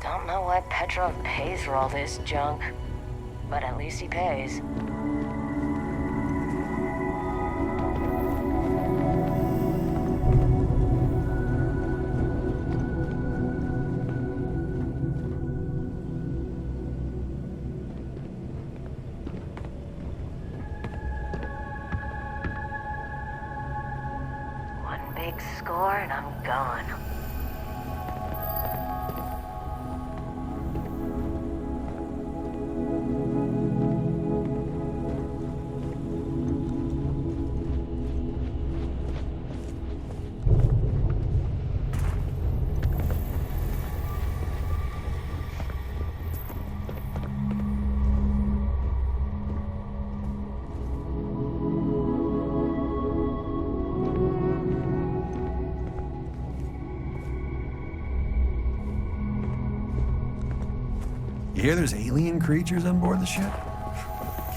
Don't know why Petrov pays for all this junk, but at least he pays. One big score and I'm gone. You hear there's alien creatures on board the ship?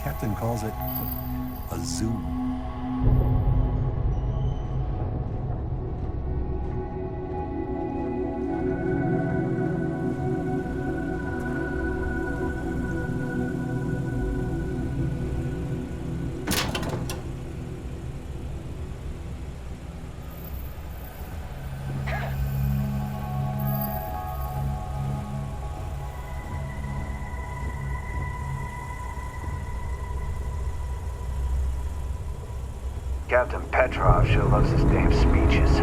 Captain calls it a zoo. Captain Petrov sure loves his damn speeches.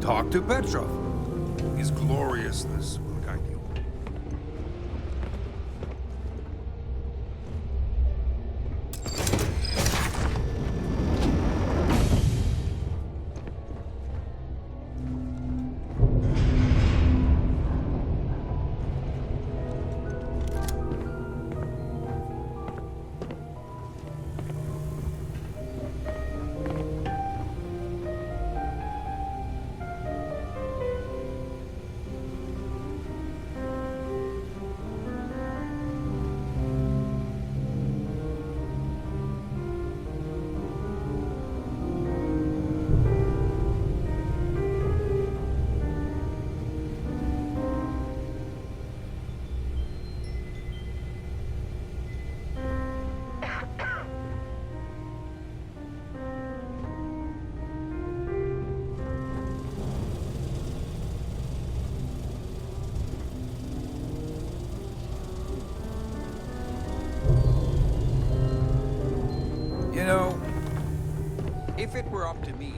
Talk to Petrov. His gloriousness will guide you. You know, if it were up to me,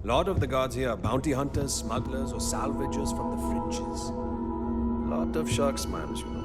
A lot of the guards here are bounty hunters, smugglers, or salvagers from the fringes. Lot of shark smiles, you know.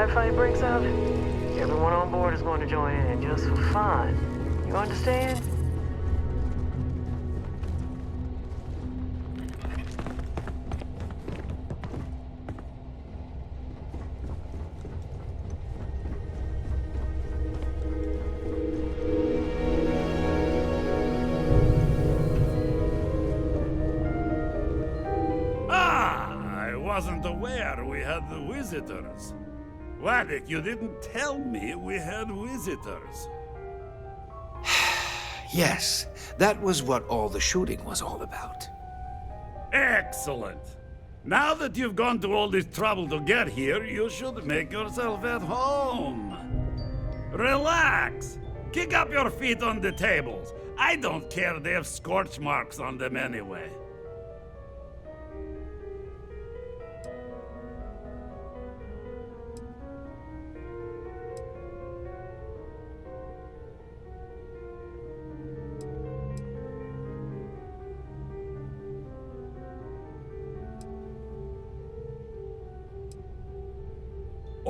firefight breaks out, everyone on board is going to join in just for fun. You understand? I wasn't aware we had visitors. Waddick, you didn't tell me we had visitors. Yes, that was what all the shooting was all about. Excellent. Now that you've gone to all this trouble to get here, you should make yourself at home. Relax. Kick up your feet on the tables. I don't care they have scorch marks on them anyway.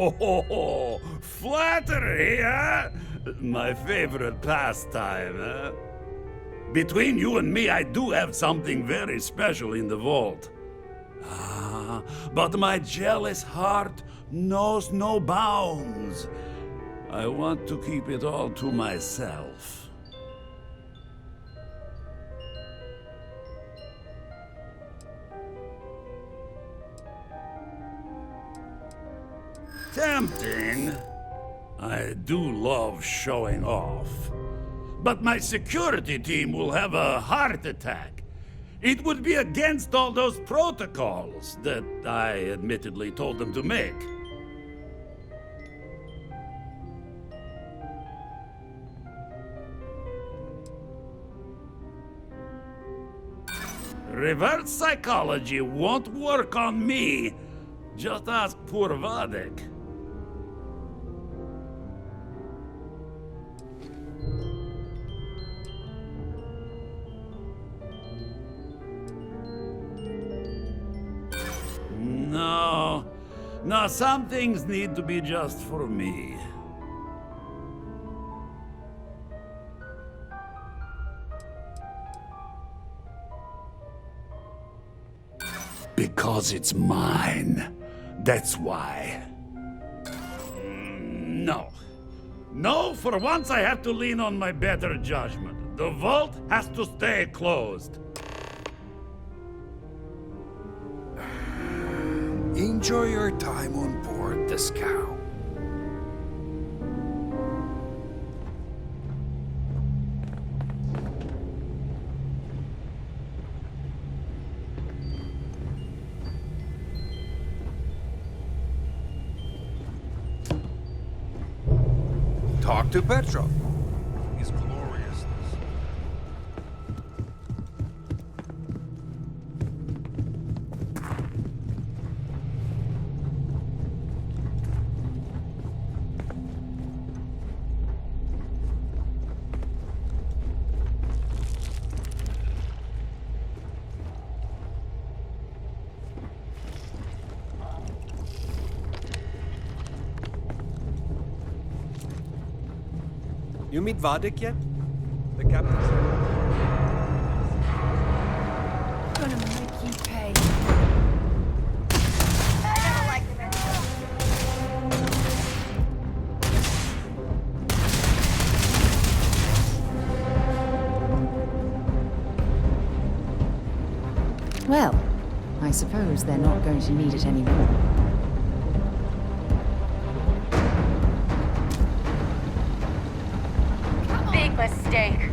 Oh, flattery, huh? My favorite pastime, huh? Between you and me, I do have something very special in the vault. Ah, but my jealous heart knows no bounds. I want to keep it all to myself. Tempting. I do love showing off. But my security team will have a heart attack. It would be against all those protocols that I admittedly told them to make. Reverse psychology won't work on me. Just ask poor Waddick. No, some things need to be just for me. Because it's mine. That's why. No. No, for once I have to lean on my better judgment. The vault has to stay closed. Enjoy your time on board the scow. Talk to Petrov. His gloriousness. You meet Waddick yet? The captain said. Gonna make you pay. Well, I suppose they're not going to need it anymore. Big mistake.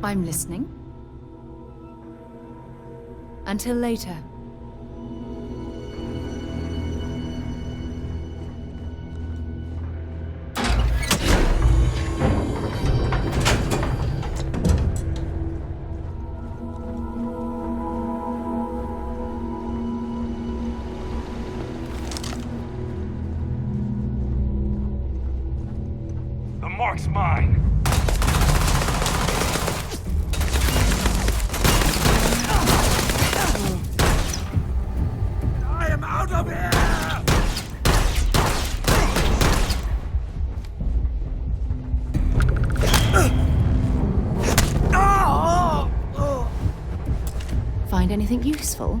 I'm listening. Until later. The mark's mine. I am out of here! anything useful?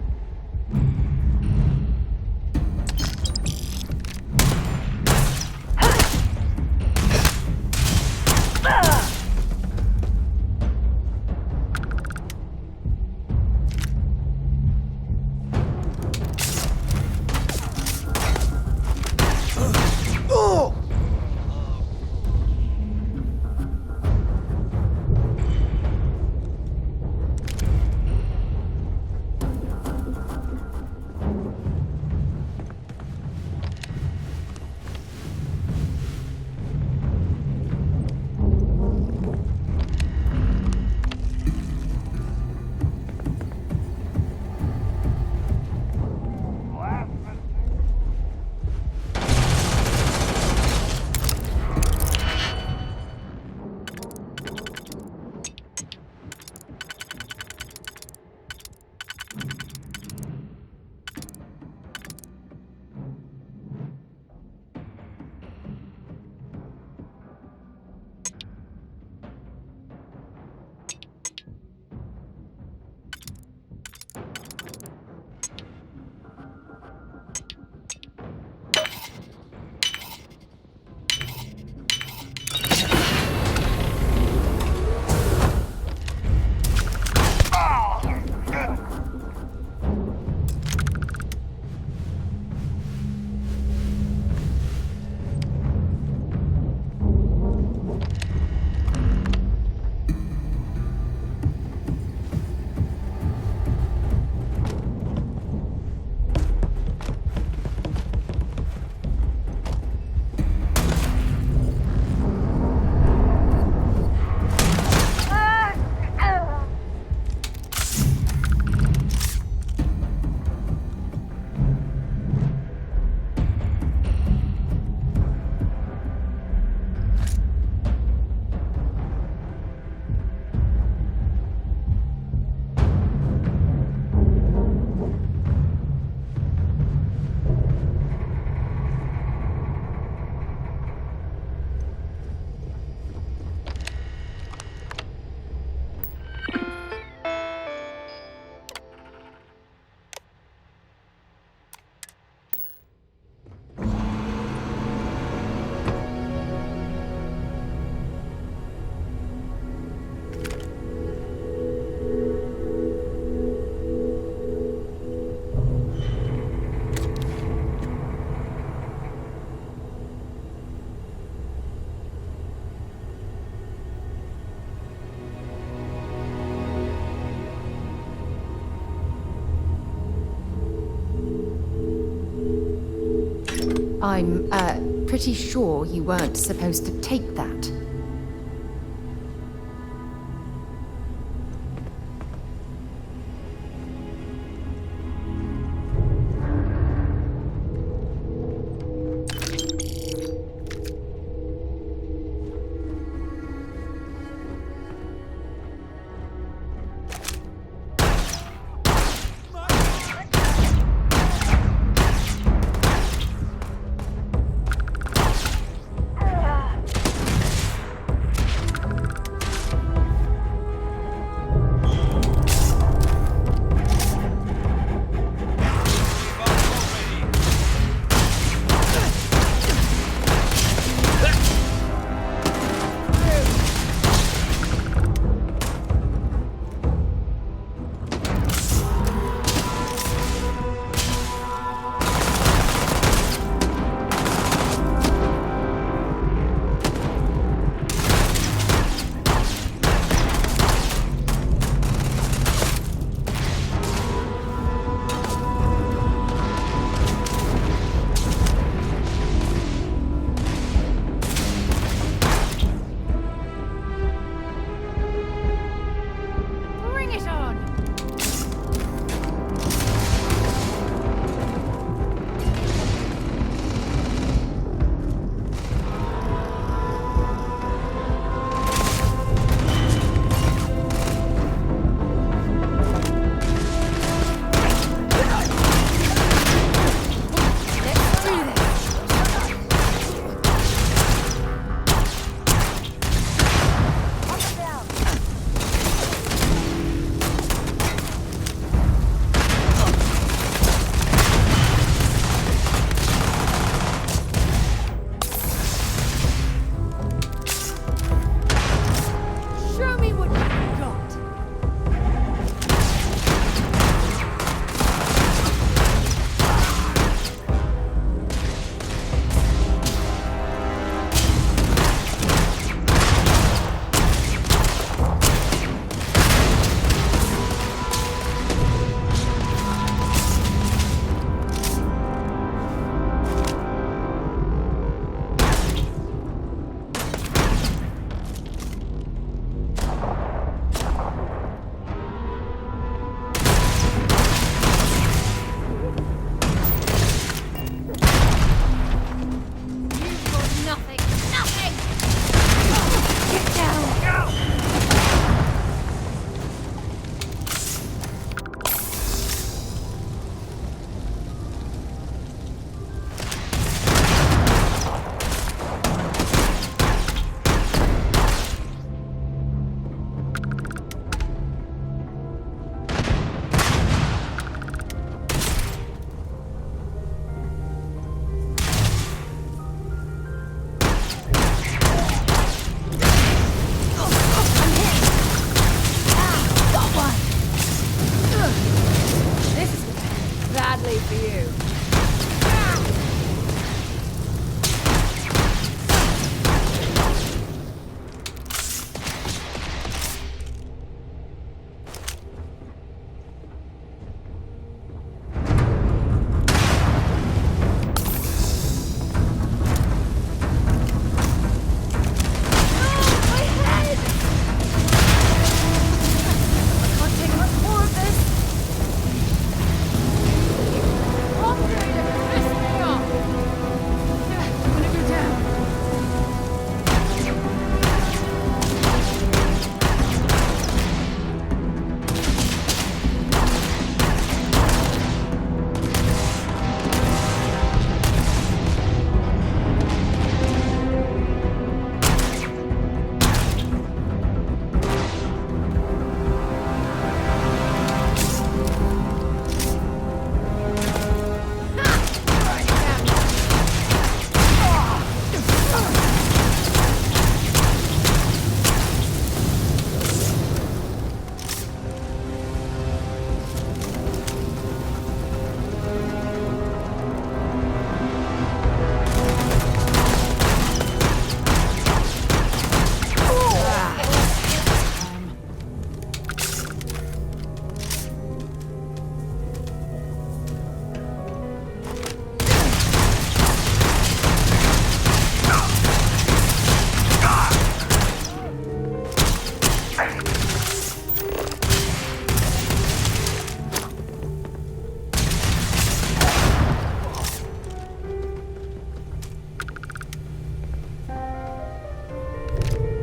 I'm, pretty sure you weren't supposed to take that.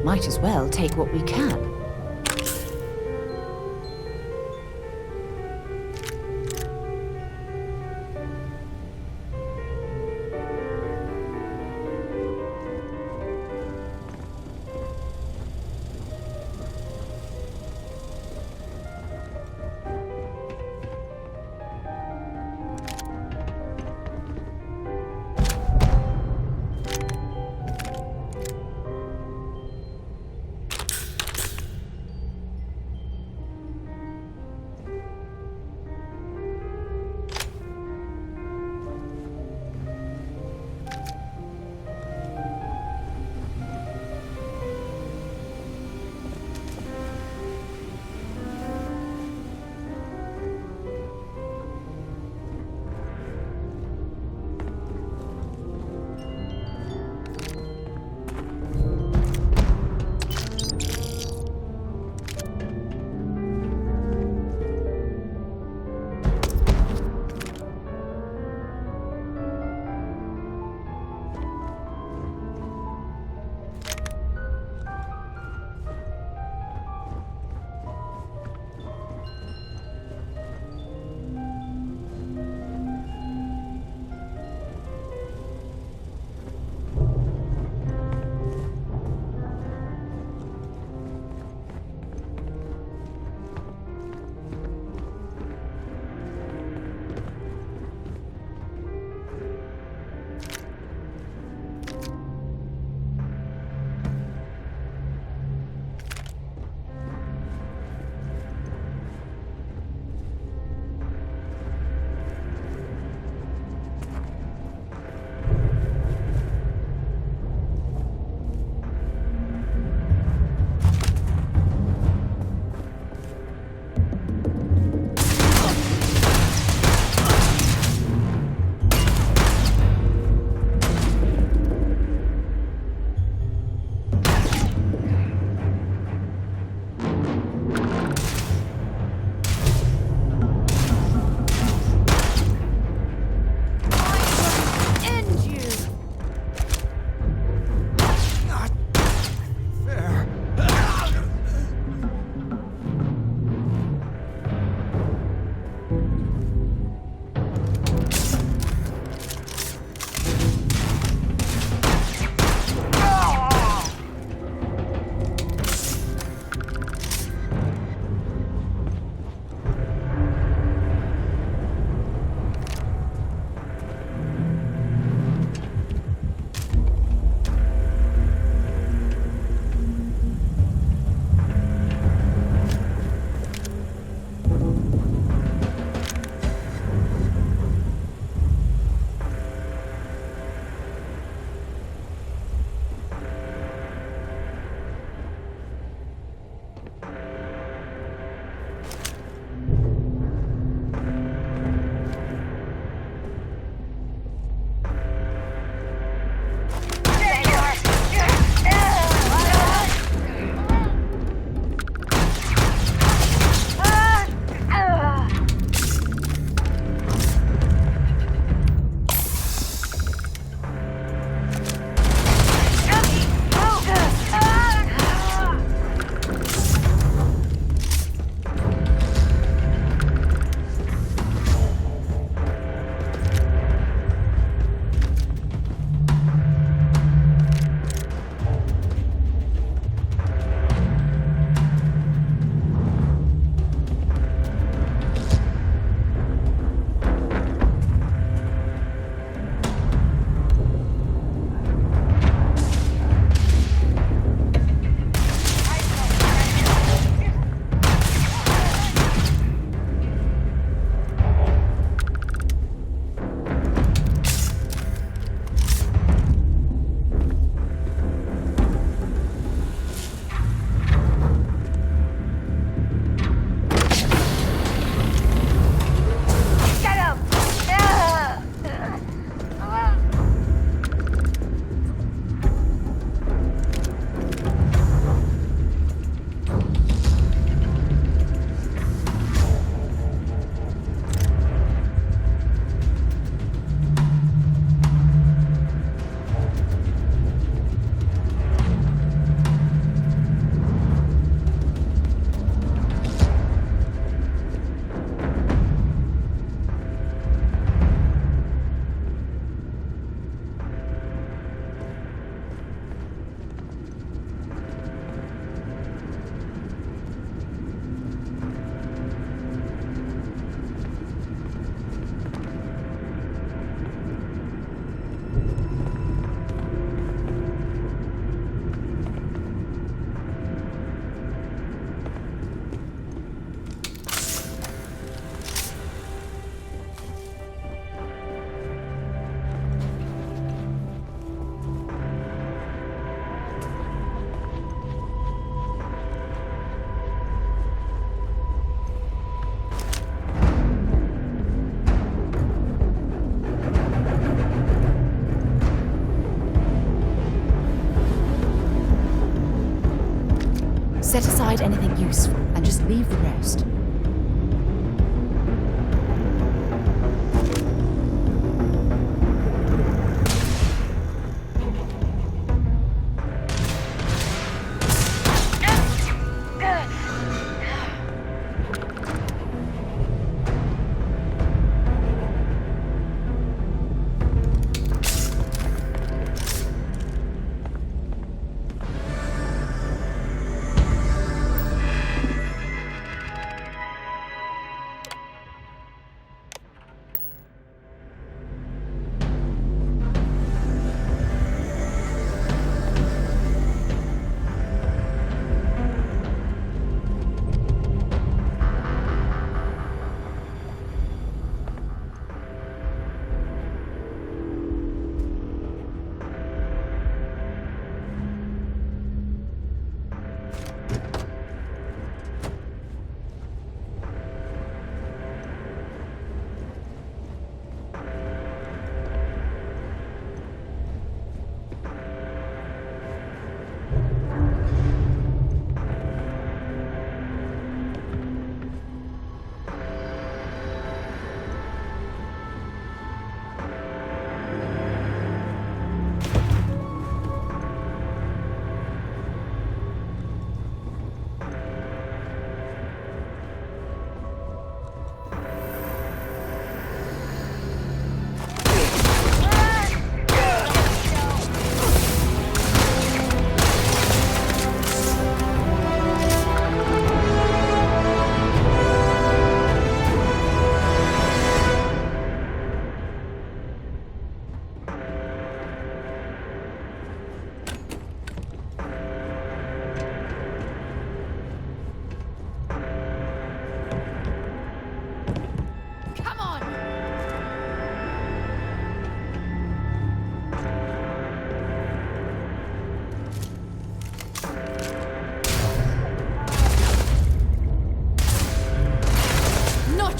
Might as well take what we can. Set aside anything useful and just leave the rest.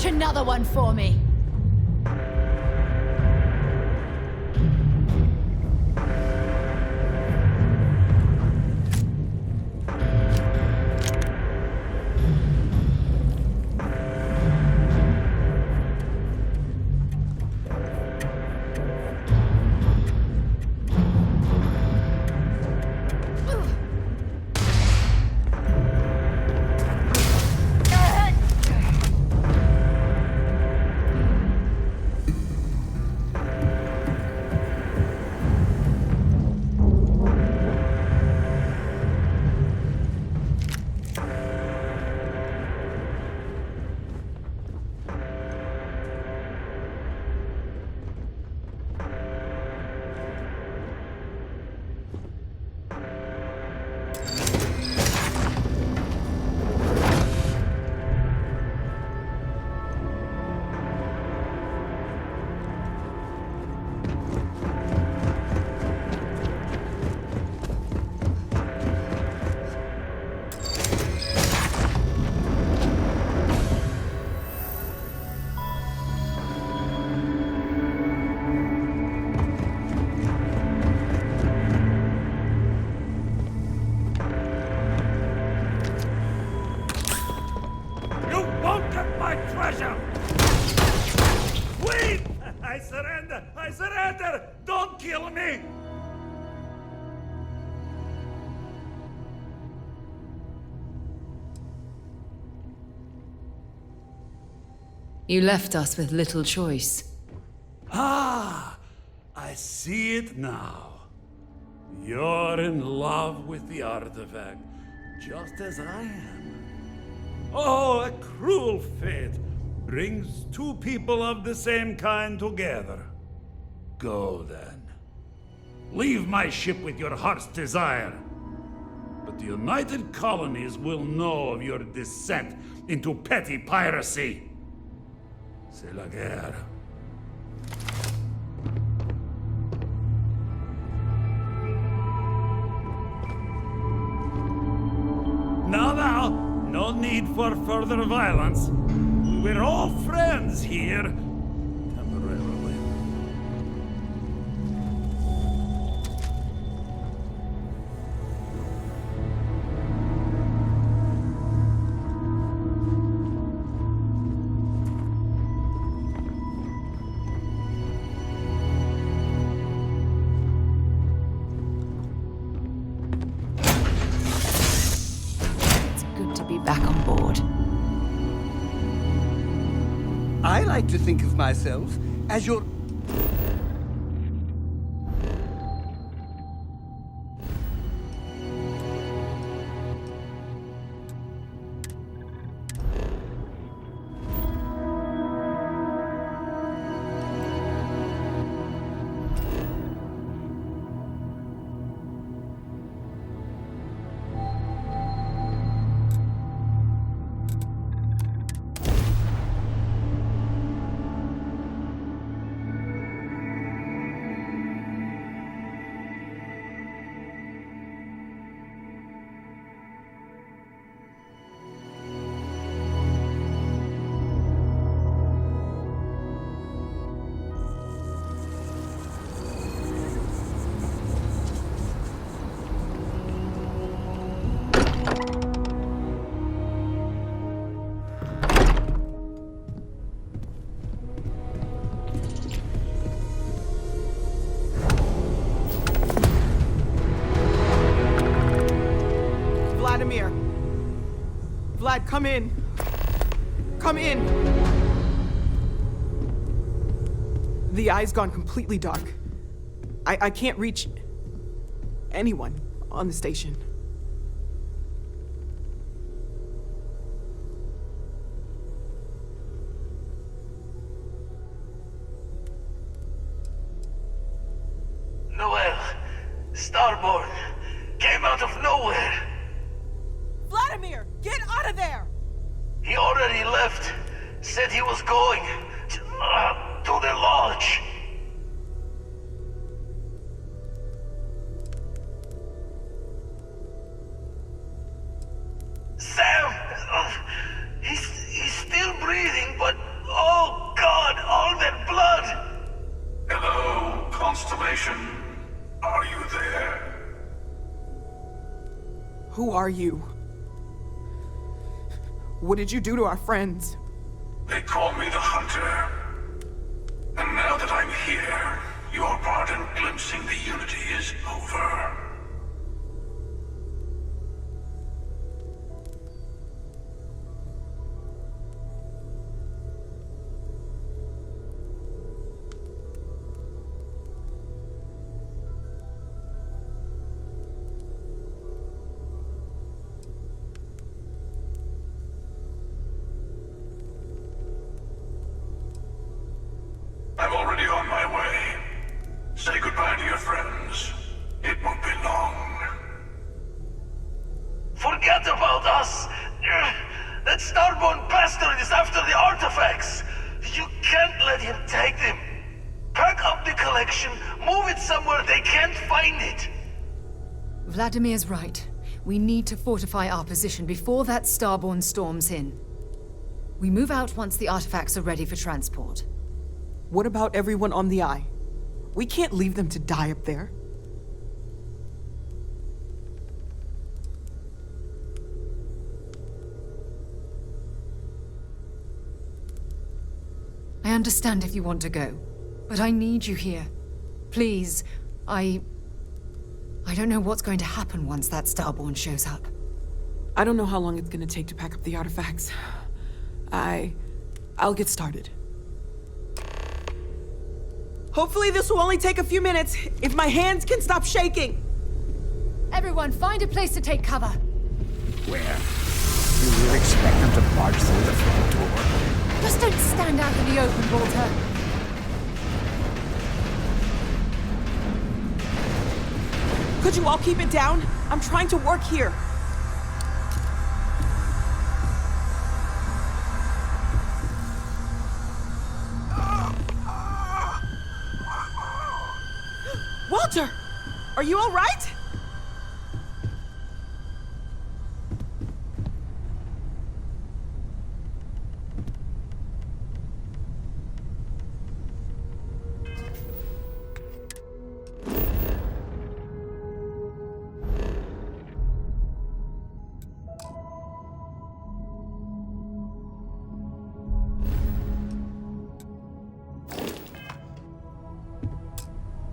Another one for me. I surrender! Don't kill me! You left us with little choice. Ah! I see it now. You're in love with the artifact, just as I am. Oh, a cruel fate brings two people of the same kind together. Go then. Leave my ship with your heart's desire. But the United Colonies will know of your descent into petty piracy. C'est la guerre. Now, no need for further violence. We're all friends here. Temporarily. back on board. I like to think of myself as your... Vlad, come in. Come in. The eye's gone completely dark. I can't reach anyone on the station. Noel, Starborn, came out of nowhere. Vladimir, get out of there! He already left. Said he was going to the lodge. Sam! He's still breathing, but oh God, all that blood! Hello, Constellation. Are you there? Who are you? What did you do to our friends? They call me the Hunter. And now that I'm here, your part in glimpsing the Unity is over. I'm already on my way. Say goodbye to your friends. It won't be long. Forget about us! That Starborn bastard is after the artifacts! You can't let him take them! Pack up the collection, move it somewhere they can't find it! Vladimir's right. We need to fortify our position before that Starborn storms in. We move out once the artifacts are ready for transport. What about everyone on the Eye? We can't leave them to die up there. I understand if you want to go, but I need you here. Please, I don't know what's going to happen once that Starborn shows up. I don't know how long it's gonna take to pack up the artifacts. I'll get started. Hopefully this will only take a few minutes, if my hands can stop shaking! Everyone, find a place to take cover. Where? You really expect them to barge through the front door? Just don't stand out in the open, Walter. Could you all keep it down? I'm trying to work here. Walter! Are you all right?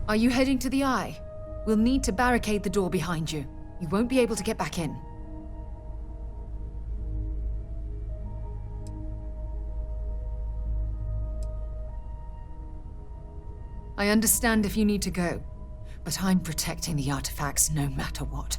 Are you heading to the Eye? We'll need to barricade the door behind you. You won't be able to get back in. I understand if you need to go, but I'm protecting the artifacts no matter what.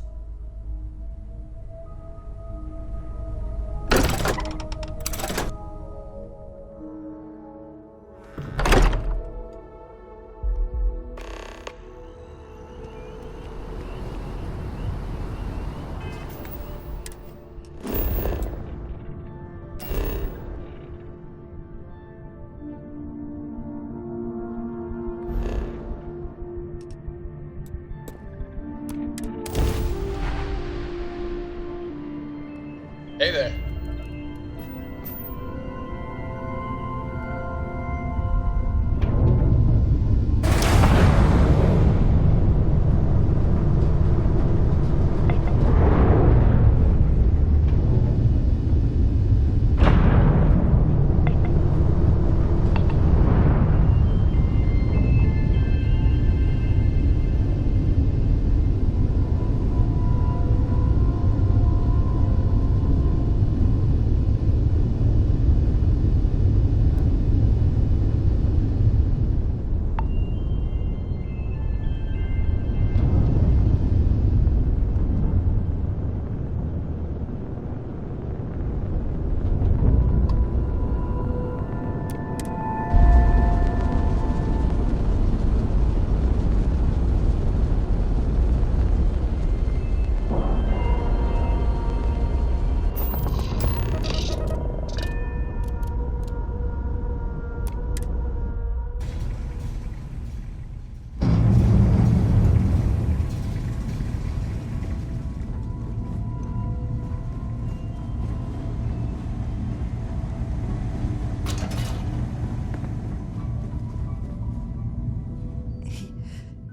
Hey there.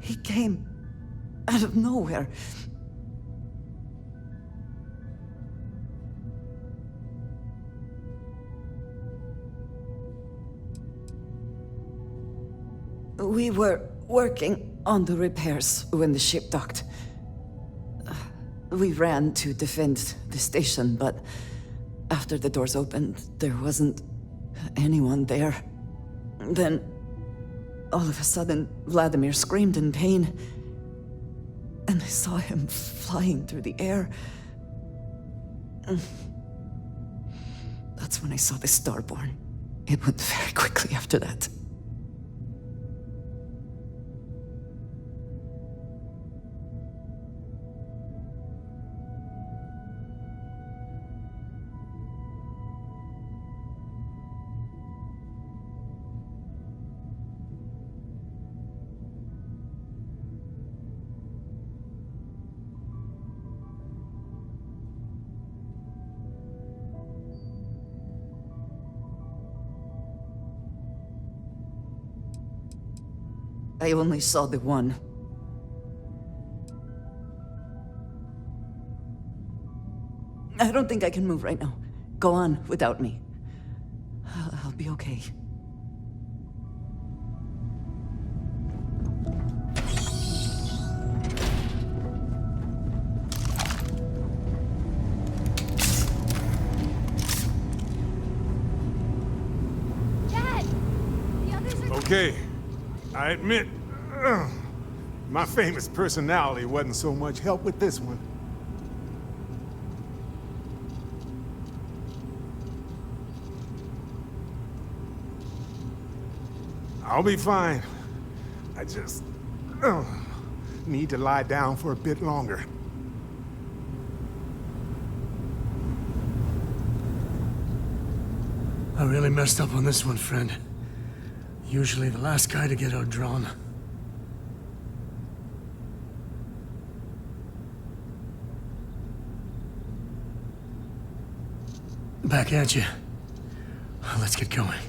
He came out of nowhere. We were working on the repairs when the ship docked. We ran to defend the station, but after the doors opened, there wasn't anyone there. Then, all of a sudden, Vladimir screamed in pain, and I saw him flying through the air. That's when I saw the Starborn. It went very quickly after that. I only saw the one. I don't think I can move right now. Go on without me. I'll be okay. Dad! The others are... Okay. I admit, my famous personality wasn't so much help with this one. I'll be fine. I just need to lie down for a bit longer. I really messed up on this one, friend. Usually the last guy to get outdrawn. Back at you. Let's get going.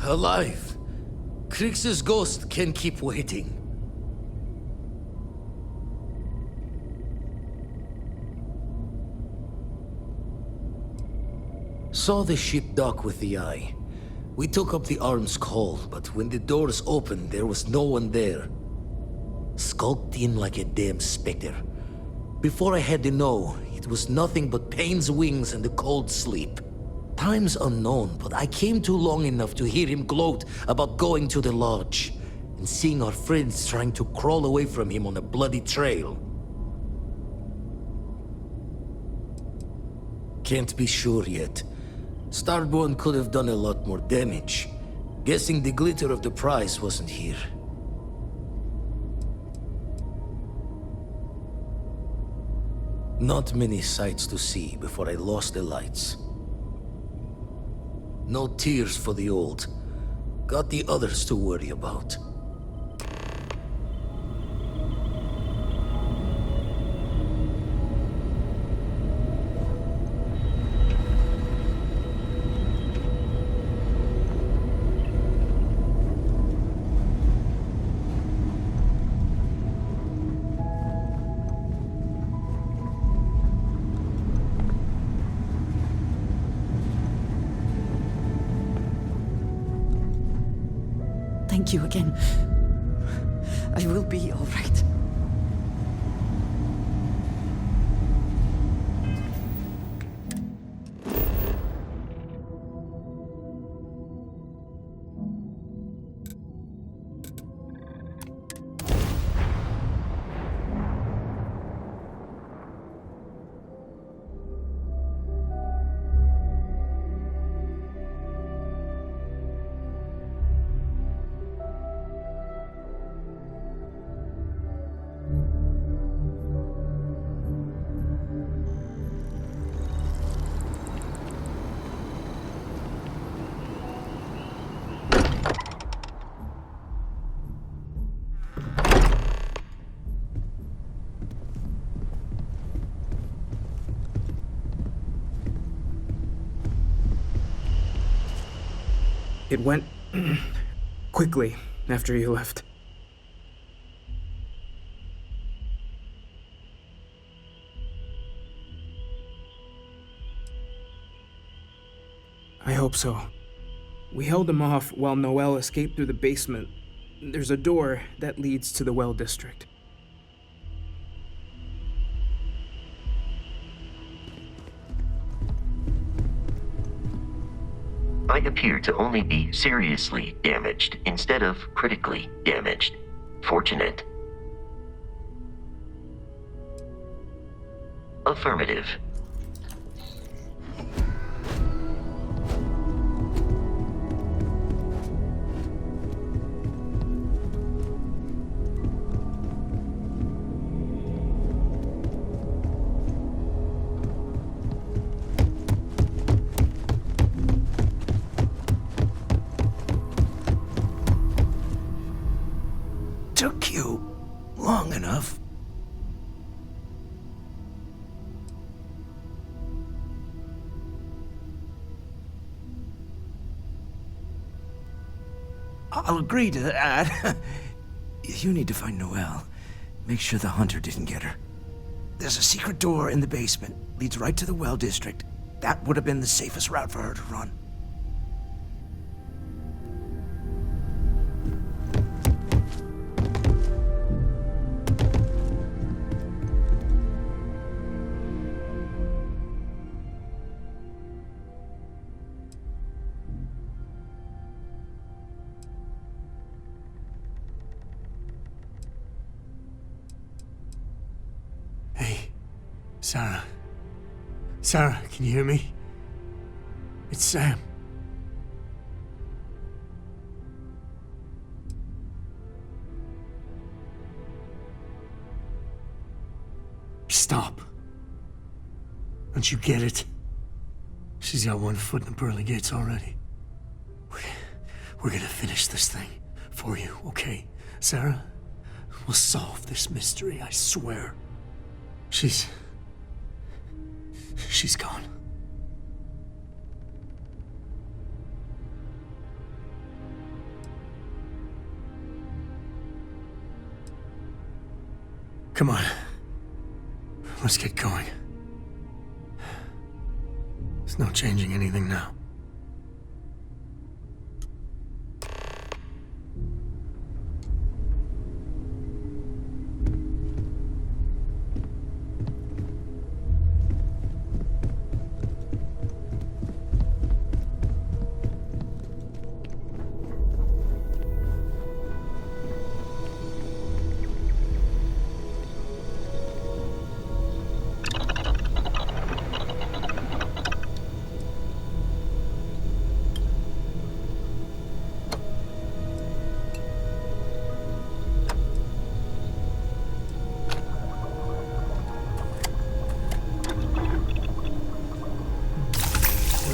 Alive. Krix's ghost can keep waiting. Saw the ship dock with the eye. We took up the arms call, but when the doors opened, there was no one there. Skulked in like a damn specter. Before I had to know, it was nothing but pain's wings and a cold sleep. Time's unknown, but I came too long enough to hear him gloat about going to the lodge and seeing our friends trying to crawl away from him on a bloody trail. Can't be sure yet. Starborn could have done a lot more damage. Guessing the glitter of the prize wasn't here. Not many sights to see before I lost the lights. No tears for the old. Got the others to worry about. Thank you again. I will be all right. It went quickly after you left. I hope so. We held him off while Noel escaped through the basement. There's a door that leads to the well district. I appear to only be seriously damaged instead of critically damaged. Fortunate. Affirmative. Took you long enough. I'll agree to that. You need to find Noelle. Make sure the hunter didn't get her. There's a secret door in the basement. Leads right to the well district. That would have been the safest route for her to run. Sarah. Sarah, can you hear me? It's Sam. Stop. Don't you get it? She's got one foot in the pearly gates already. We're gonna finish this thing for you, okay? Sarah, we'll solve this mystery, I swear. She's gone. Come on. Let's get going. There's no changing anything now.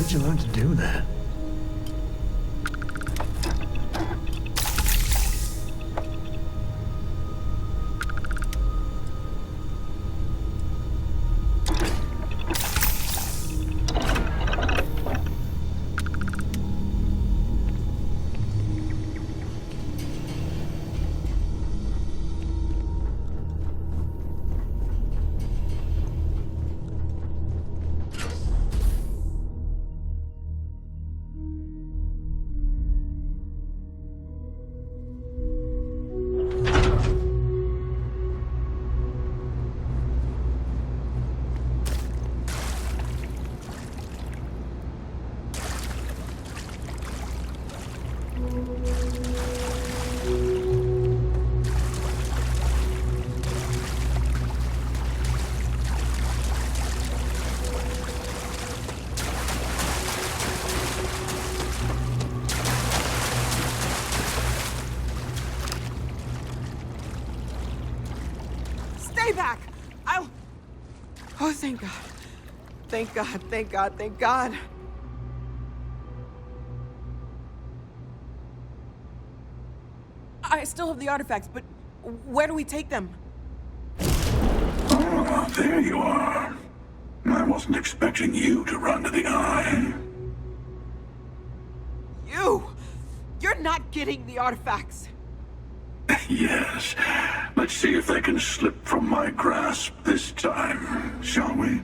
Where'd you learn to do that? Stay back! I'll... Oh, thank God. Thank God, thank God, thank God. I still have the artifacts, but where do we take them? Ah, there you are. I wasn't expecting you to run to the eye. You! You're not getting the artifacts. Yes. Let's see if they can slip from my grasp this time, shall we?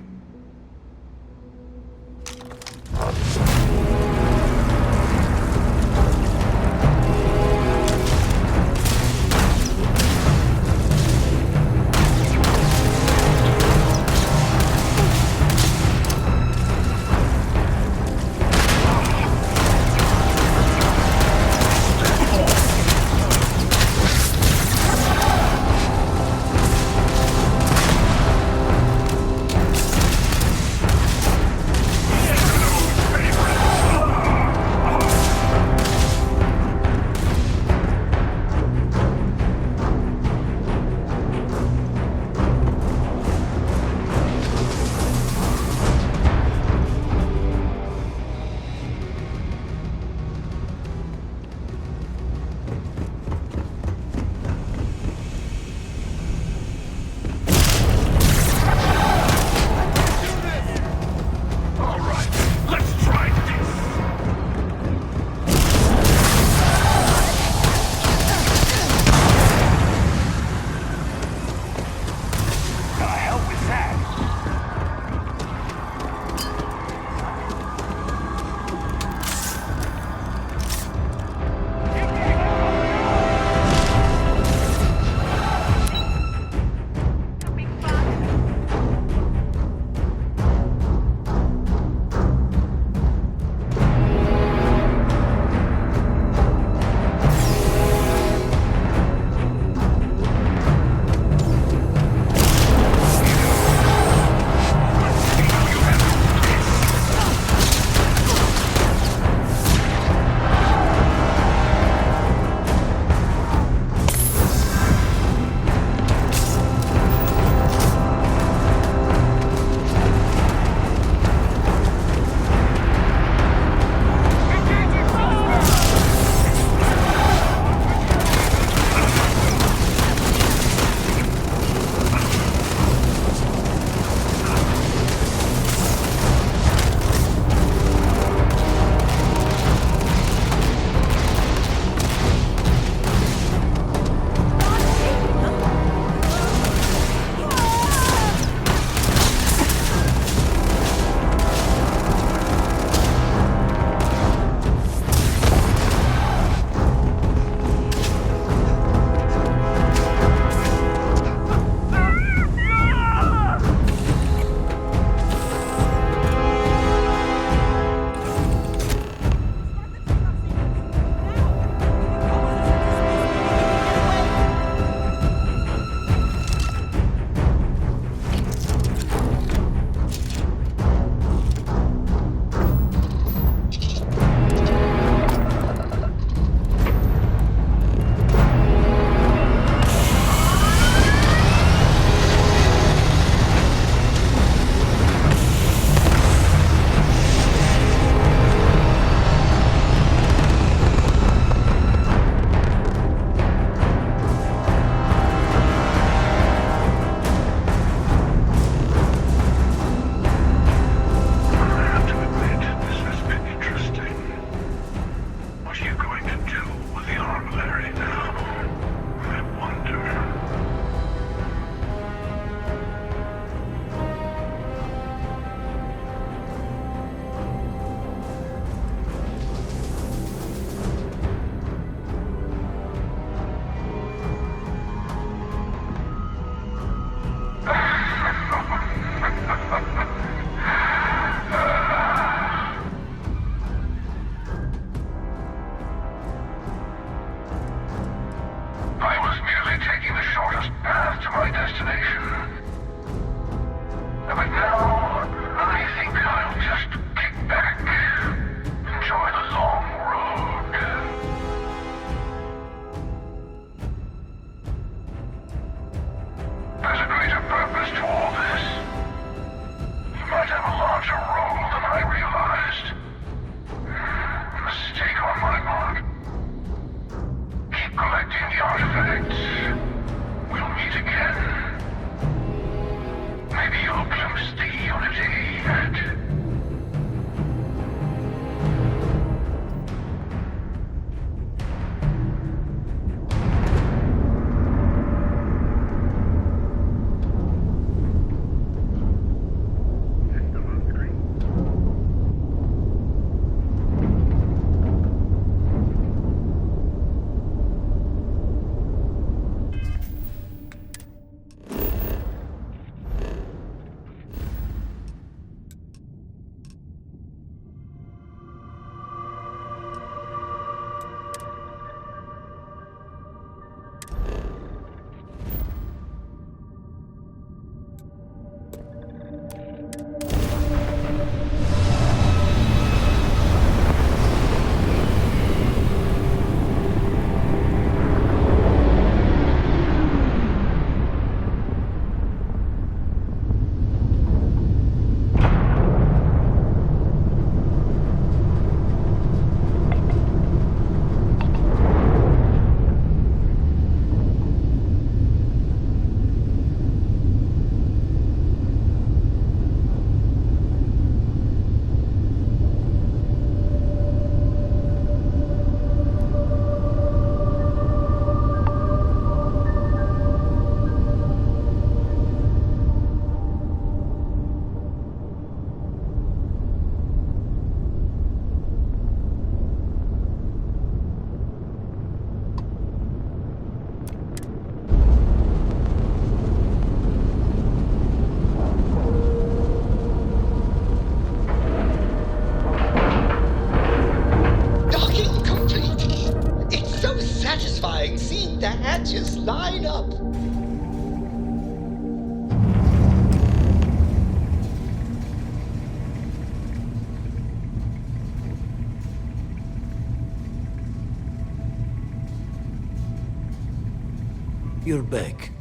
you're back.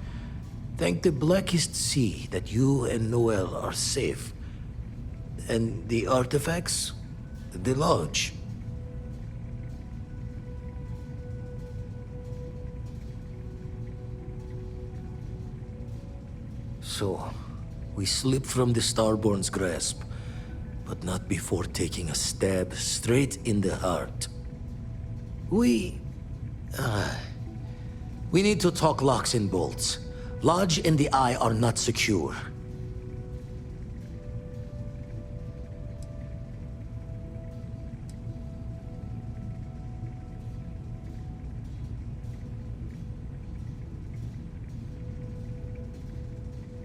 Thank the blackest sea that you and Noel are safe. And the artifacts? The lodge. So, we slip from the Starborn's grasp, but not before taking a stab straight in the heart. We need to talk locks and bolts. Lodge and the Eye are not secure.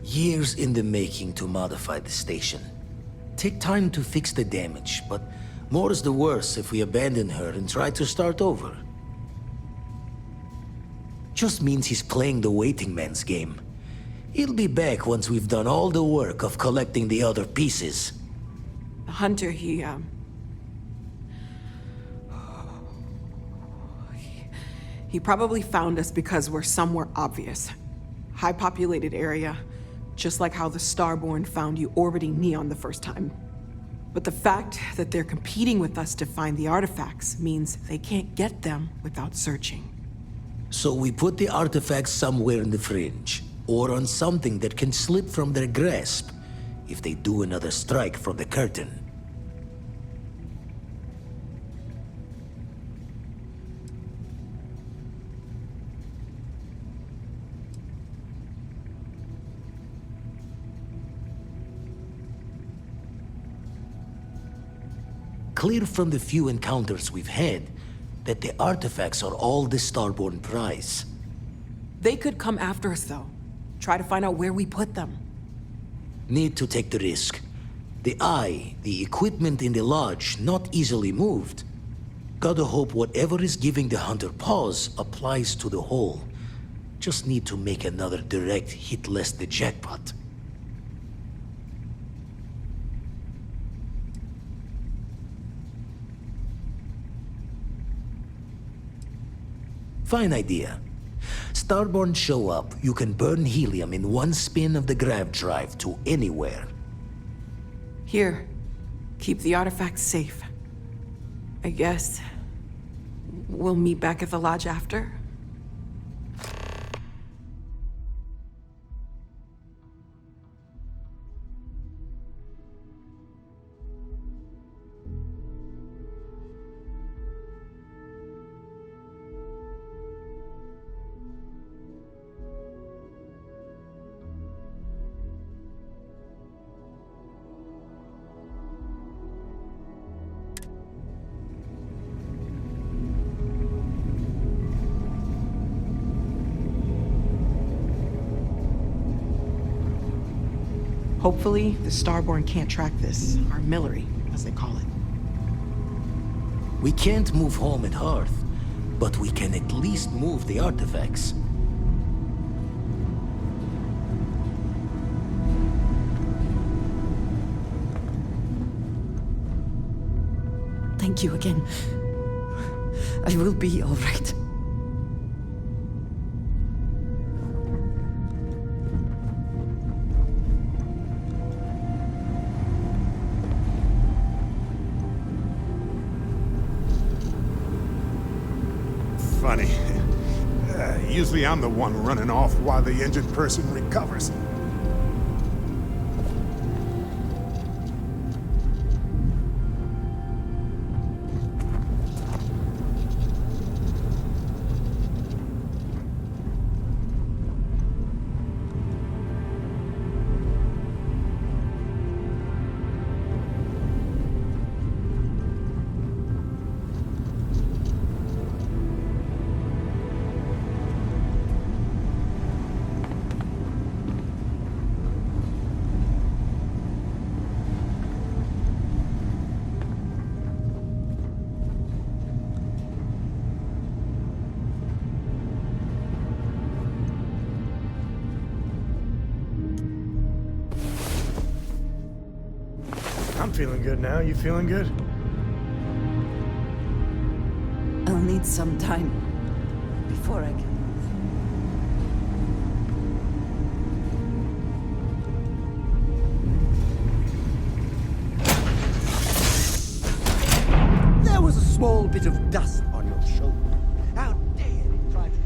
Years in the making to modify the station. Take time to fix the damage, but more is the worse if we abandon her and try to start over. Just means he's playing the waiting man's game. He'll be back once we've done all the work of collecting the other pieces. The hunter, he probably found us because we're somewhere obvious. High-populated area, just like how the Starborn found you orbiting Neon the first time. But the fact that they're competing with us to find the artifacts means they can't get them without searching. So we put the artifacts somewhere in the fringe, or on something that can slip from their grasp if they do another strike from the curtain. Clear from the few encounters we've had that the artifacts are all the Starborn prize. They could come after us, though. Try to find out where we put them. Need to take the risk. The Eye, the equipment in the lodge, not easily moved. Gotta hope whatever is giving the hunter pause applies to the whole. Just need to make another direct hit less the jackpot. Fine idea. Starborn show up, you can burn helium in one spin of the grav drive to anywhere. Here, keep the artifacts safe. I guess we'll meet back at the lodge after? Hopefully, the Starborn can't track this, artillery, as they call it. We can't move home at Hearth, but we can at least move the artifacts. Thank you again. I will be all right. Funny. Usually I'm the one running off while the injured person recovers. I'm feeling good now. You feeling good? I'll need some time before I can. bit of dust on your shoulder. How dare you try to...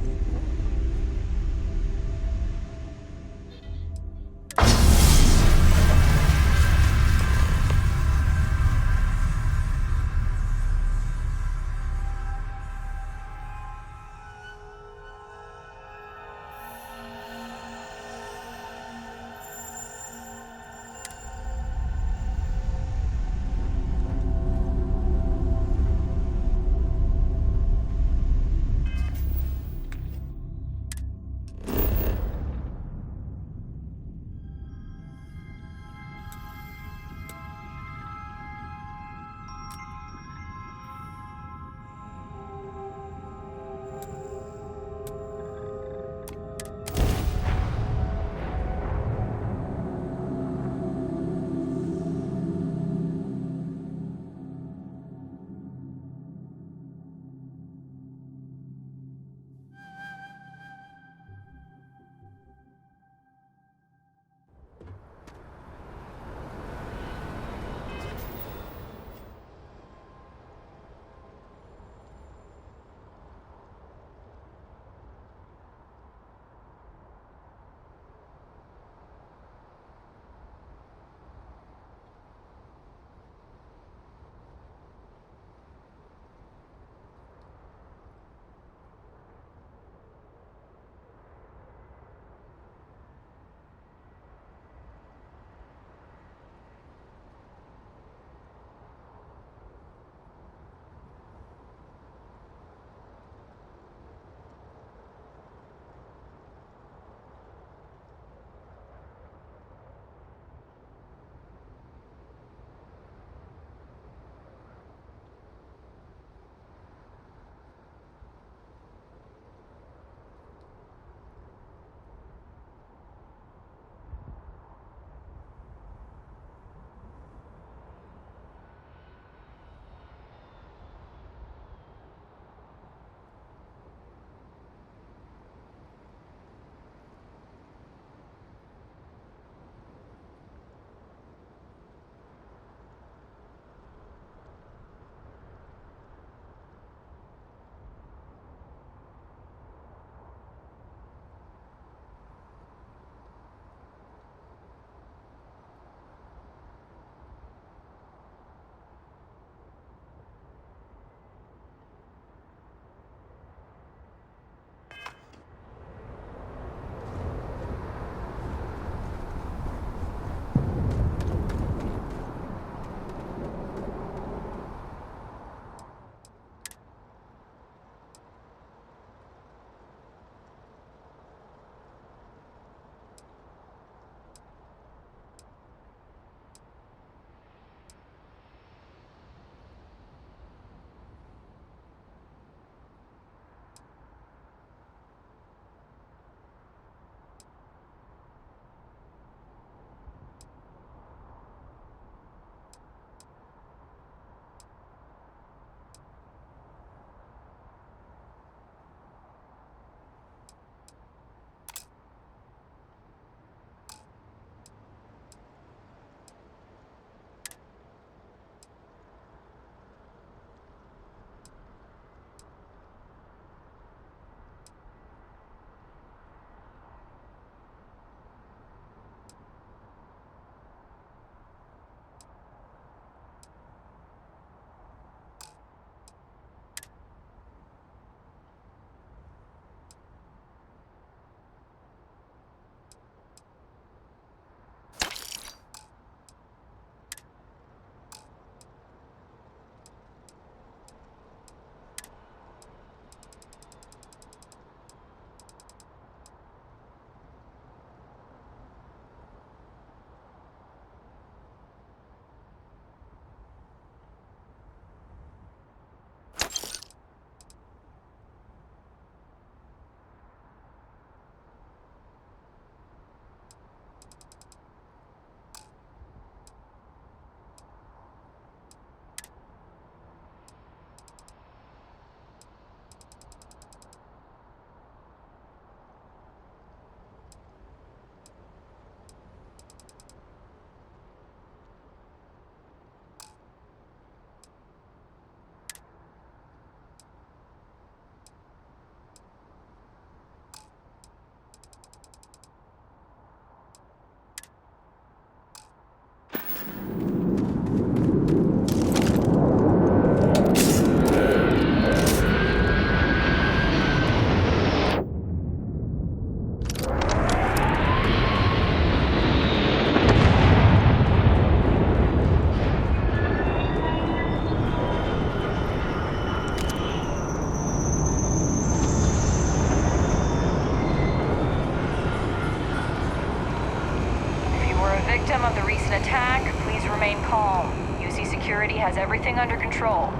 victim of the recent attack, please remain calm. UC Security has everything under control.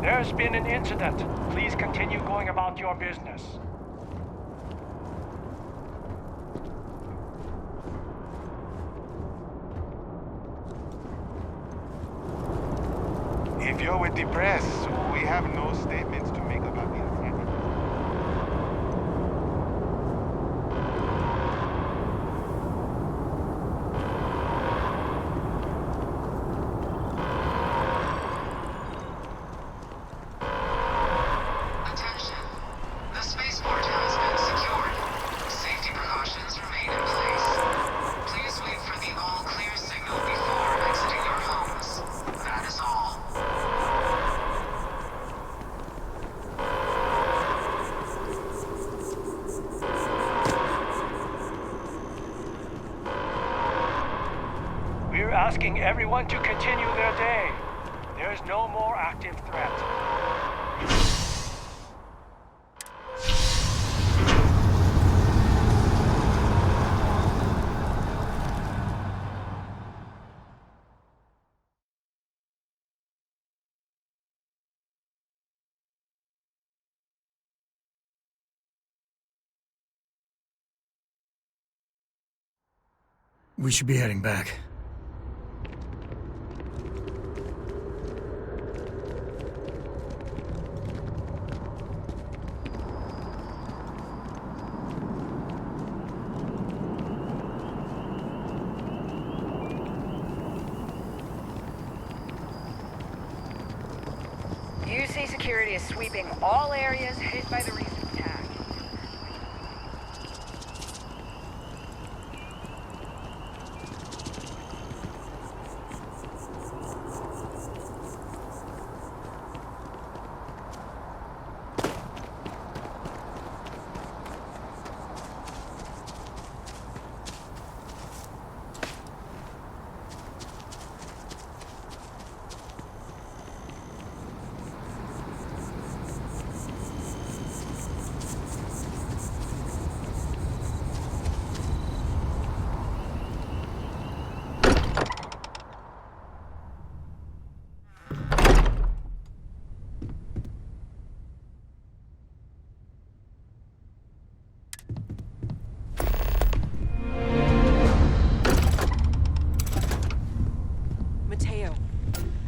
There's been an incident. Please continue going about your business. If you're with the press, we have no statements to make about the attack. Attention. The spaceport has been secured. Safety precautions remain in place. Please wait for the all-clear signal before exiting your homes. That is all. We're asking everyone to continue their day. There's no more active threat. We should be heading back. UC Security is sweeping all areas hit by the recent attack.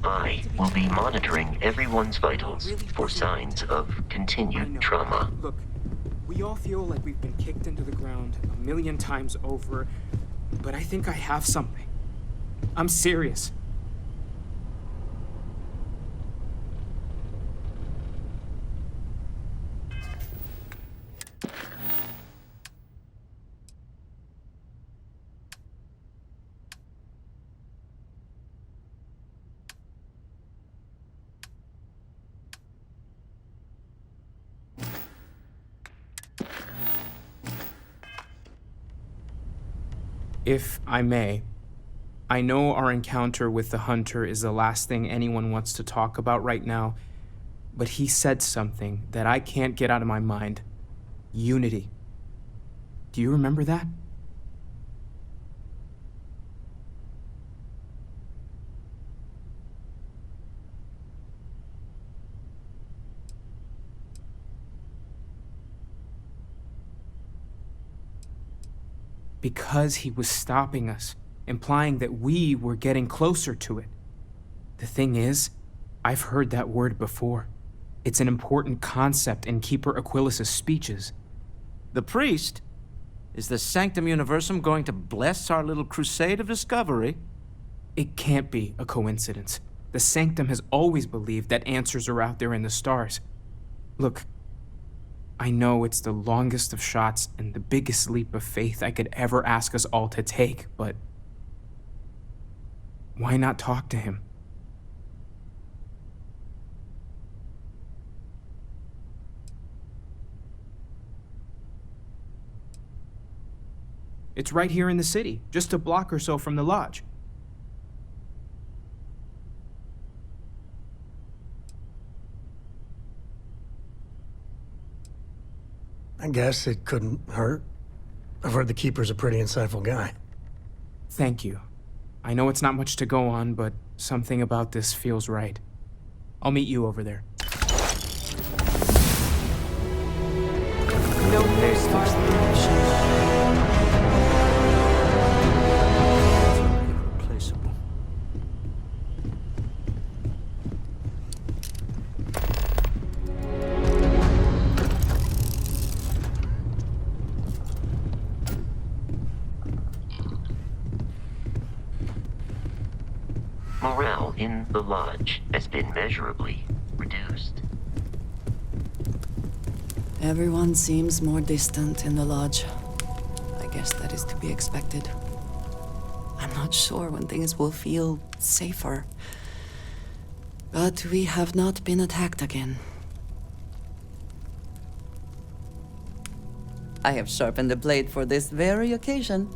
I will be monitoring everyone's vitals for signs of continued trauma. Look, we all feel like we've been kicked into the ground a million times over, but I think I have something. I'm serious. If I may, I know our encounter with the Hunter is the last thing anyone wants to talk about right now, but he said something that I can't get out of my mind. Unity. Do you remember that? Because he was stopping us, implying that we were getting closer to it. The thing is, I've heard that word before. It's an important concept in Keeper Aquilas' speeches. The priest? Is the Sanctum Universum going to bless our little crusade of discovery? It can't be a coincidence. The Sanctum has always believed that answers are out there in the stars. Look, I know it's the longest of shots and the biggest leap of faith I could ever ask us all to take, but why not talk to him? It's right here in the city, just a block or so from the lodge. guess it couldn't hurt. I've heard the Keeper's a pretty insightful guy. Thank you. I know it's not much to go on, but something about this feels right. I'll meet you over there. No place starts the mission. Irreplaceable. Morale in the lodge has been measurably reduced. Everyone seems more distant in the lodge. I guess that is to be expected. I'm not sure when things will feel safer. But we have not been attacked again. I have sharpened the blade for this very occasion.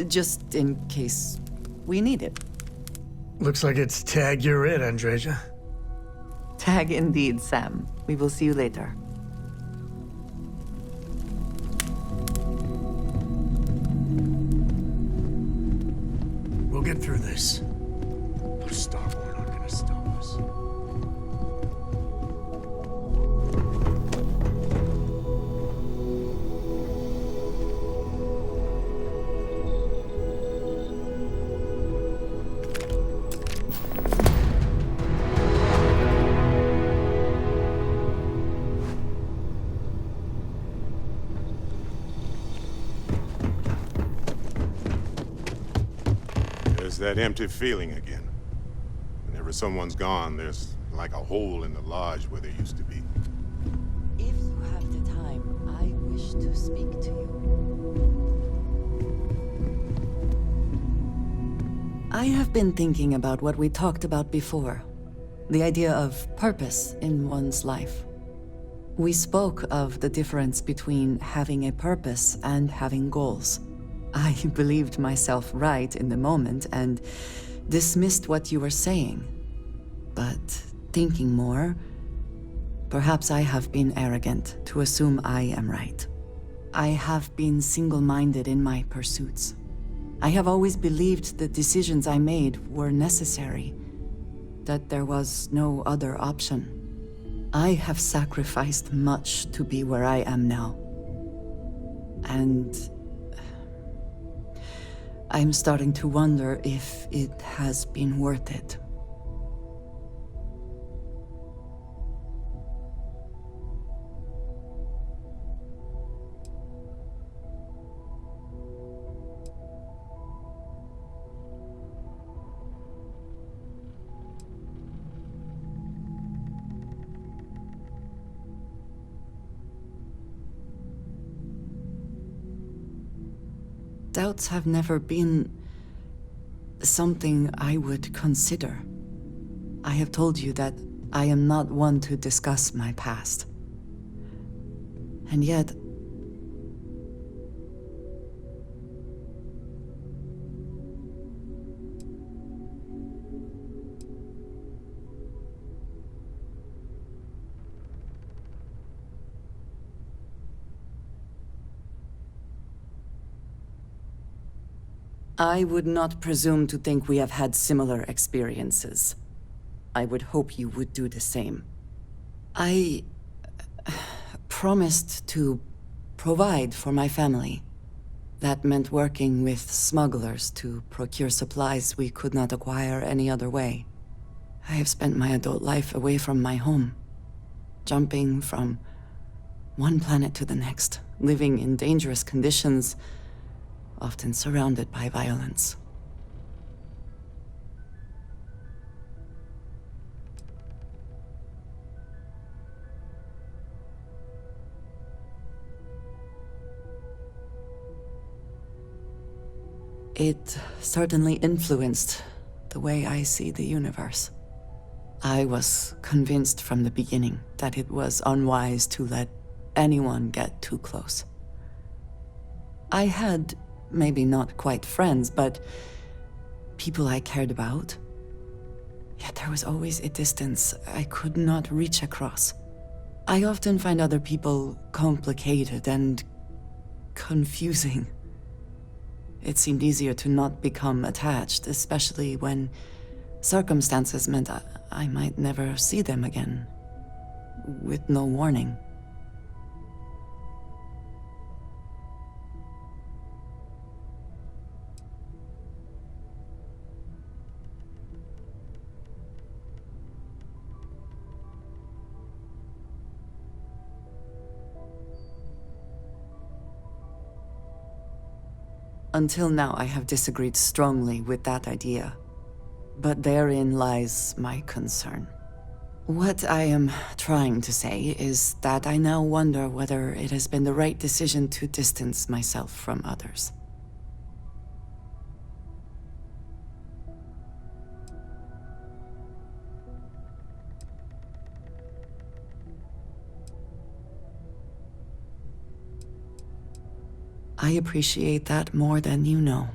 Just in case we need it. Looks like it's tag you're it, Andreja. Tag indeed, Sam. We will see you later. We'll get through this. Those Starborn aren't gonna stop us. That empty feeling again. Whenever someone's gone, there's like a hole in the lodge where there used to be. If you have the time, I wish to speak to you. I have been thinking about what we talked about before. The idea of purpose in one's life. We spoke of the difference between having a purpose and having goals. I believed myself right in the moment and dismissed what you were saying. But thinking more, perhaps I have been arrogant to assume I am right. I have been single-minded in my pursuits. I have always believed the decisions I made were necessary, that there was no other option. I have sacrificed much to be where I am now. And I'm starting to wonder if it has been worth it. Doubts have never been something I would consider. I have told you that I am not one to discuss my past. And yet, I would not presume to think we have had similar experiences. I would hope you would do the same. I promised to provide for my family. That meant working with smugglers to procure supplies we could not acquire any other way. I have spent my adult life away from my home, jumping from one planet to the next, living in dangerous conditions, often surrounded by violence. It certainly influenced the way I see the universe. I was convinced from the beginning that it was unwise to let anyone get too close. I had maybe not quite friends, but people I cared about. Yet there was always a distance I could not reach across. I often find other people complicated and confusing. It seemed easier to not become attached, especially when circumstances meant I might never see them again, with no warning. Until now, I have disagreed strongly with that idea. But therein lies my concern. What I am trying to say is that I now wonder whether it has been the right decision to distance myself from others. I appreciate that more than you know.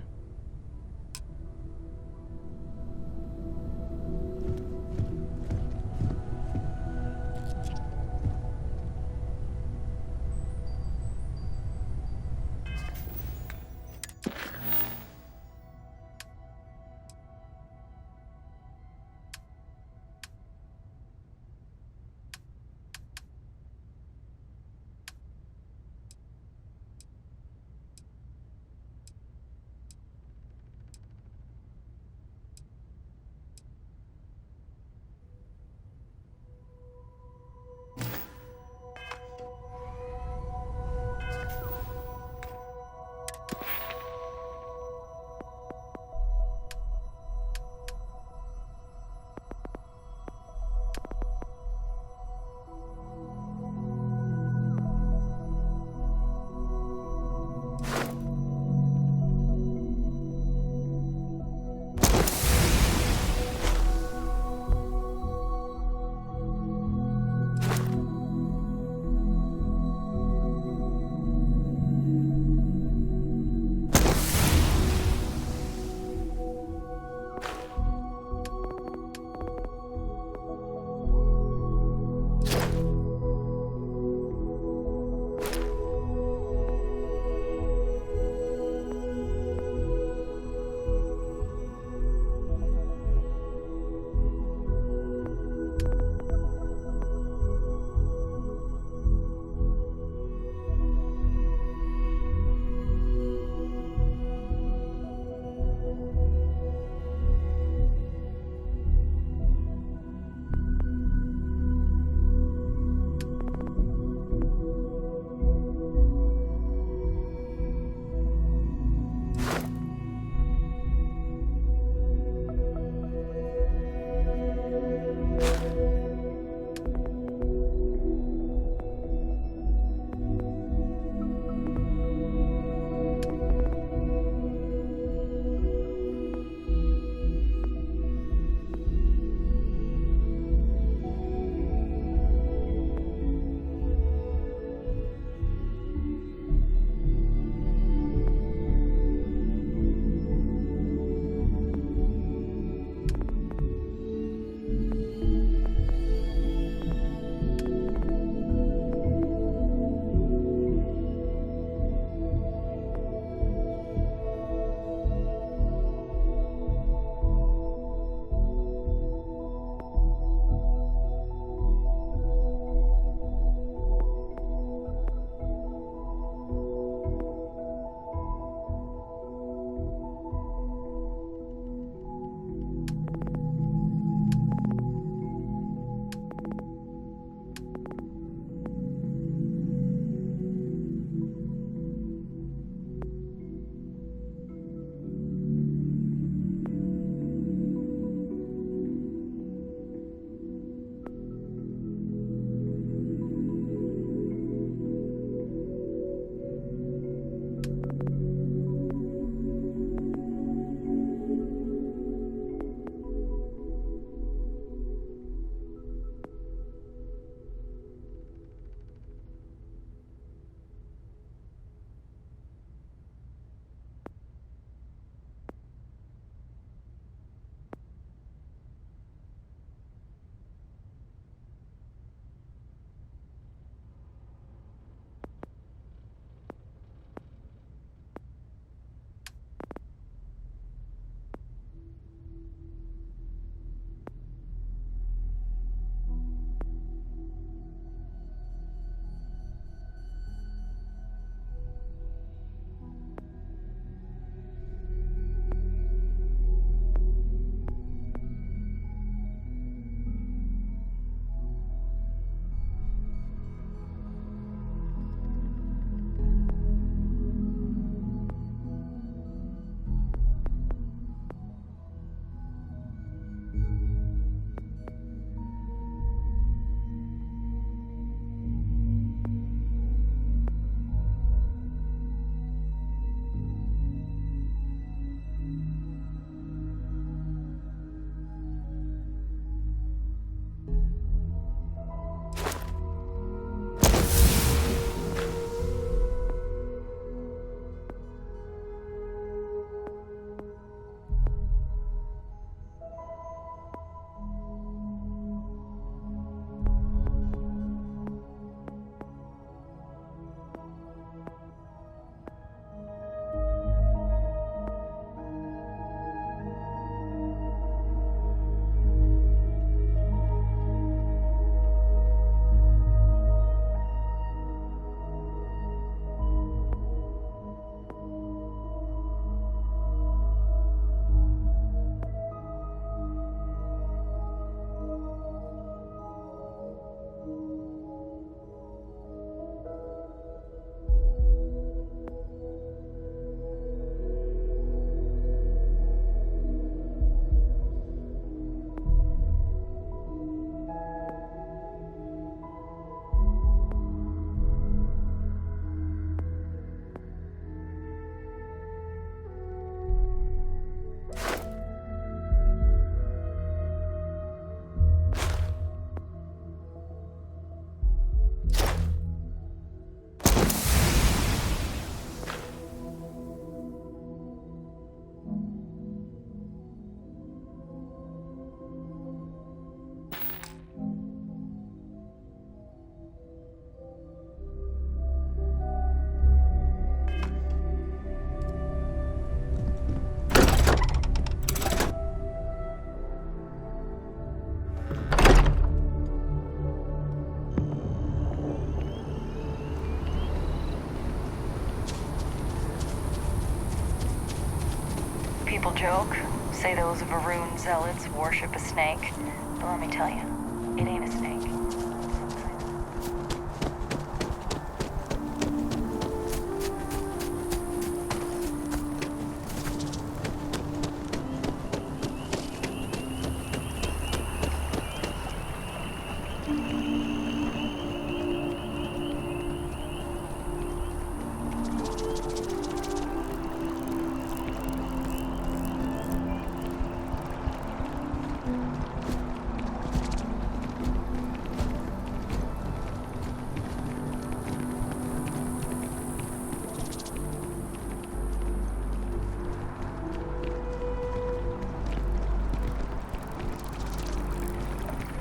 People joke, say those Varun zealots worship a snake. But let me tell you, it ain't a snake.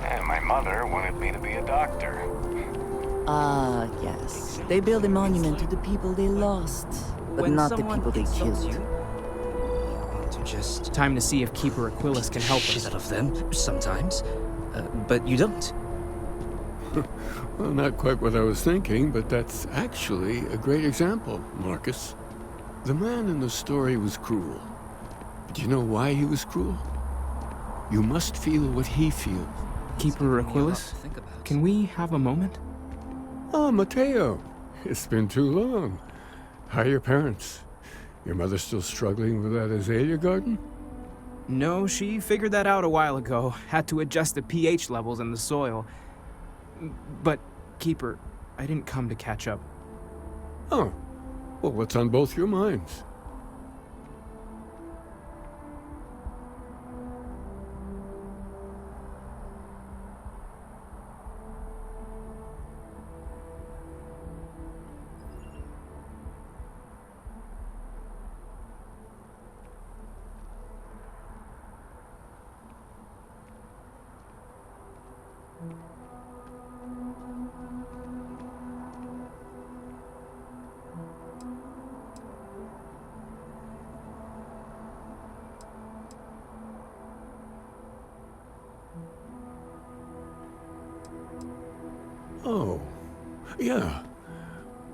And my mother wanted me to be a doctor. Ah, yes. They build a monument to the people they lost, but When not the someone people they insults killed. To just Time to see if Keeper Aquilus can help shit us. out of them sometimes, but you don't. Well, not quite what I was thinking, but that's actually a great example, Marcus. The man in the story was cruel. But you know why he was cruel? You must feel what he feels. Keeper Aquilus, can we have a moment? Oh, Mateo. It's been too long. How are your parents? Your mother still struggling with that azalea garden? No, she figured that out a while ago. Had to adjust the pH levels in the soil. But, Keeper, I didn't come to catch up. Oh. Well, what's on both your minds? Oh, yeah.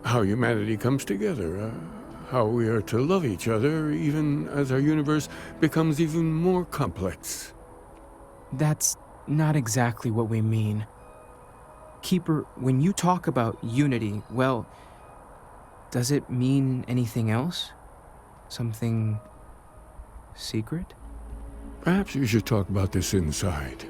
How humanity comes together. How we are to love each other even as our universe becomes even more complex. That's not exactly what we mean. Keeper, when you talk about unity, well, does it mean anything else? Something secret? Perhaps you should talk about this inside.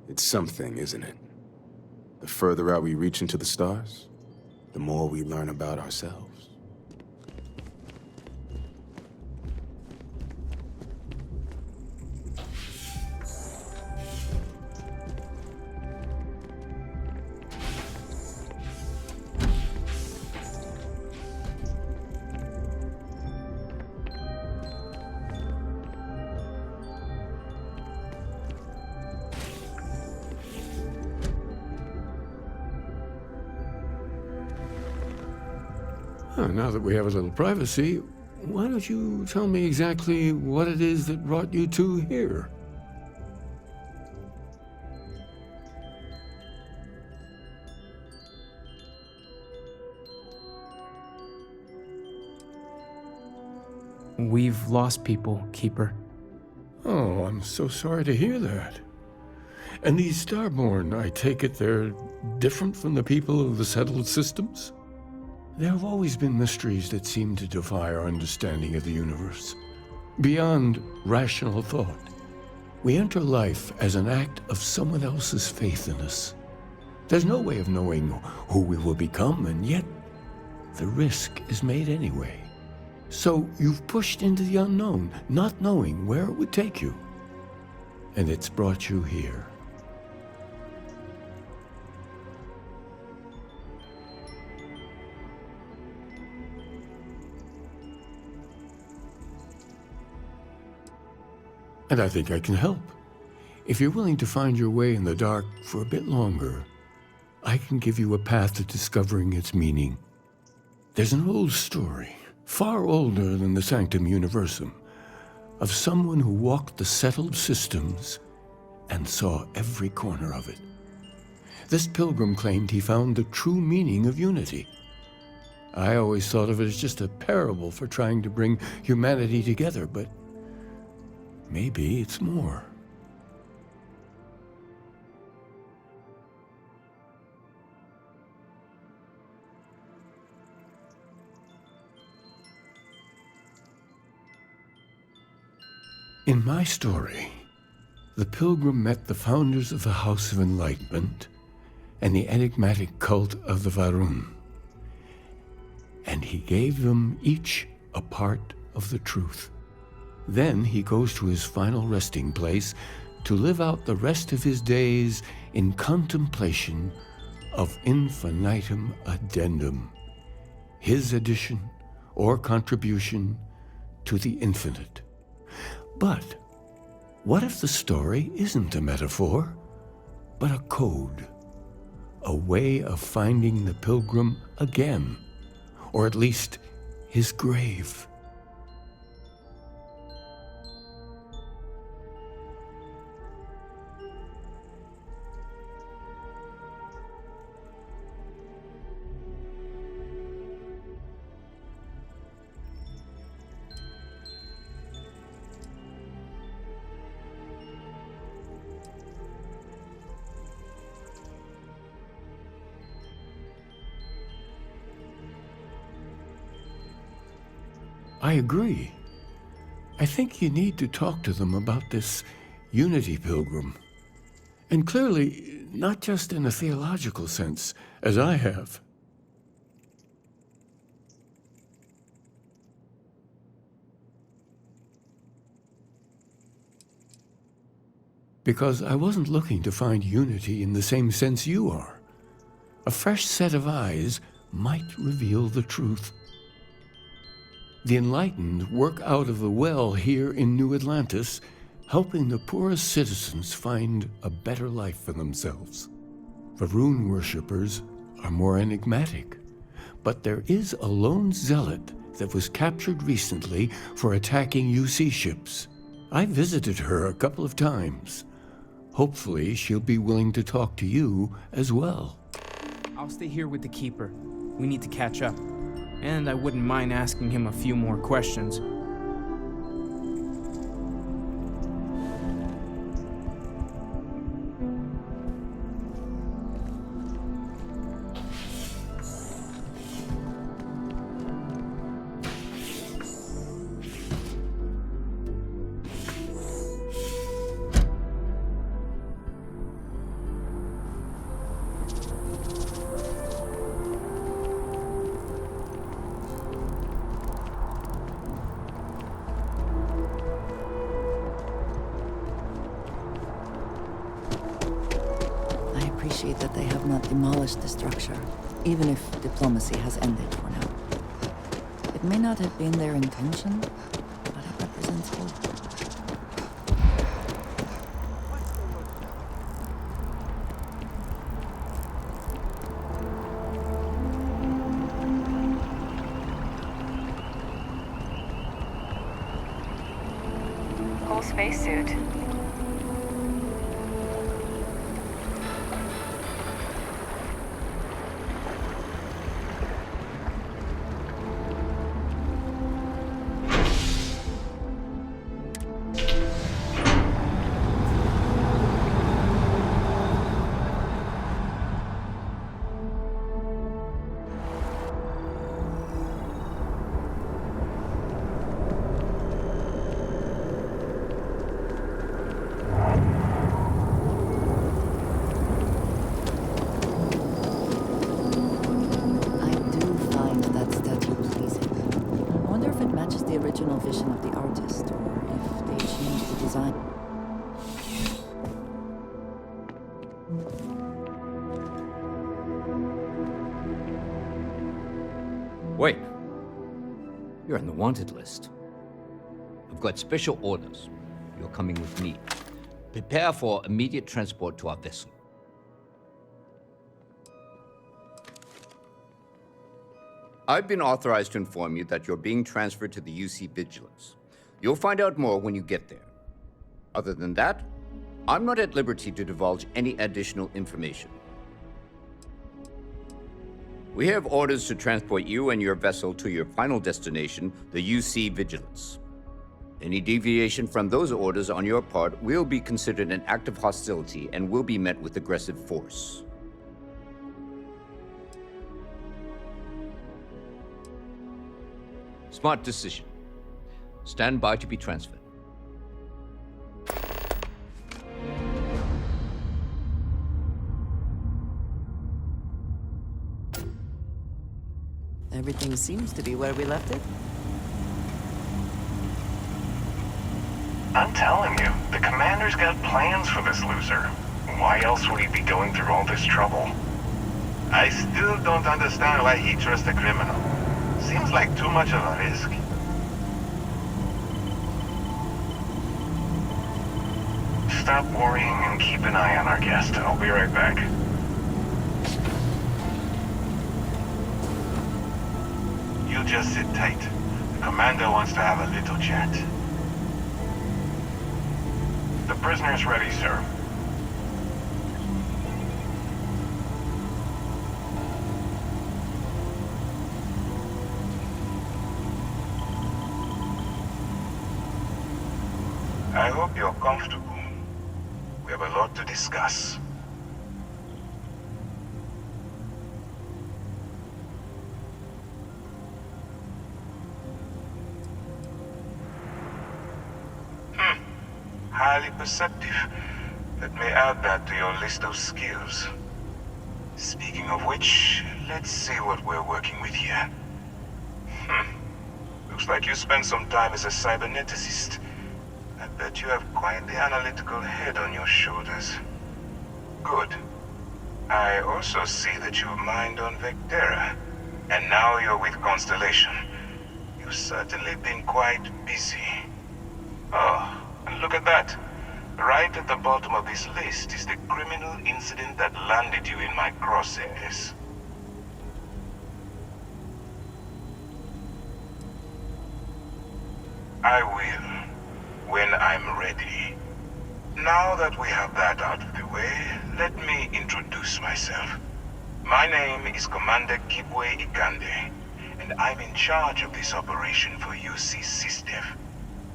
It's something, isn't it? The further out we reach into the stars, the more we learn about ourselves. Now that we have a little privacy, why don't you tell me exactly what it is that brought you two here? We've lost people, Keeper. Oh, I'm so sorry to hear that. And these Starborn, I take it they're different from the people of the settled systems? There have always been mysteries that seem to defy our understanding of the universe. Beyond rational thought, we enter life as an act of someone else's faith in us. There's no way of knowing who we will become, and yet the risk is made anyway. So you've pushed into the unknown, not knowing where it would take you. And it's brought you here. And I think I can help. If you're willing to find your way in the dark for a bit longer, I can give you a path to discovering its meaning. There's an old story, far older than the Sanctum Universum, of someone who walked the settled systems and saw every corner of it. This pilgrim claimed he found the true meaning of unity. I always thought of it as just a parable for trying to bring humanity together, but maybe it's more. In my story, the pilgrim met the founders of the House of Enlightenment and the enigmatic cult of the Varun, and he gave them each a part of the truth. Then he goes to his final resting place to live out the rest of his days in contemplation of infinitum addendum, his addition or contribution to the infinite. But what if the story isn't a metaphor, but a code, a way of finding the pilgrim again, or at least his grave? I agree. I think you need to talk to them about this unity pilgrim. And clearly, not just in a theological sense, as I have. Because I wasn't looking to find unity in the same sense you are. A fresh set of eyes might reveal the truth. The enlightened work out of the well here in New Atlantis, helping the poorest citizens find a better life for themselves. Varun worshippers are more enigmatic, but there is a lone zealot that was captured recently for attacking UC ships. I visited her a couple of times. Hopefully she'll be willing to talk to you as well. I'll stay here with the Keeper. We need to catch up. And I wouldn't mind asking him a few more questions. That they have not demolished the structure, even if diplomacy has ended for now. It may not have been their intention, but it represents hope. Whole spacesuit. the original vision of the artist, or if they changed the design. Wait. You're on the wanted list. I've got special orders. You're coming with me. Prepare for immediate transport to our vessel. I've been authorized to inform you that you're being transferred to the UC Vigilance. You'll find out more when you get there. Other than that, I'm not at liberty to divulge any additional information. We have orders to transport you and your vessel to your final destination, the UC Vigilance. Any deviation from those orders on your part will be considered an act of hostility and will be met with aggressive force. Smart decision. Stand by to be transferred. Everything seems to be where we left it. I'm telling you, the commander's got plans for this loser. Why else would he be going through all this trouble? I still don't understand why he trusts a criminal. Seems like too much of a risk. Stop worrying and keep an eye on our guest. I'll be right back. You just sit tight. The commander wants to have a little chat. The prisoner's ready, sir. I hope you're comfortable. We have a lot to discuss. Highly perceptive. Let me add that to your list of skills. Speaking of which, let's see what we're working with here. Looks like you spent some time as a cyberneticist. I bet you have quite the analytical head on your shoulders. Good. I also see that you've mined on Vectera, and now you're with Constellation. You've certainly been quite busy. Oh, and look at that. Right at the bottom of this list is the criminal incident that landed you in my crosshairs. I will, when I'm ready. Now that we have that out of the way, let me introduce myself. My name is Commander Kibwe Ikande, and I'm in charge of this operation for UC SysDev.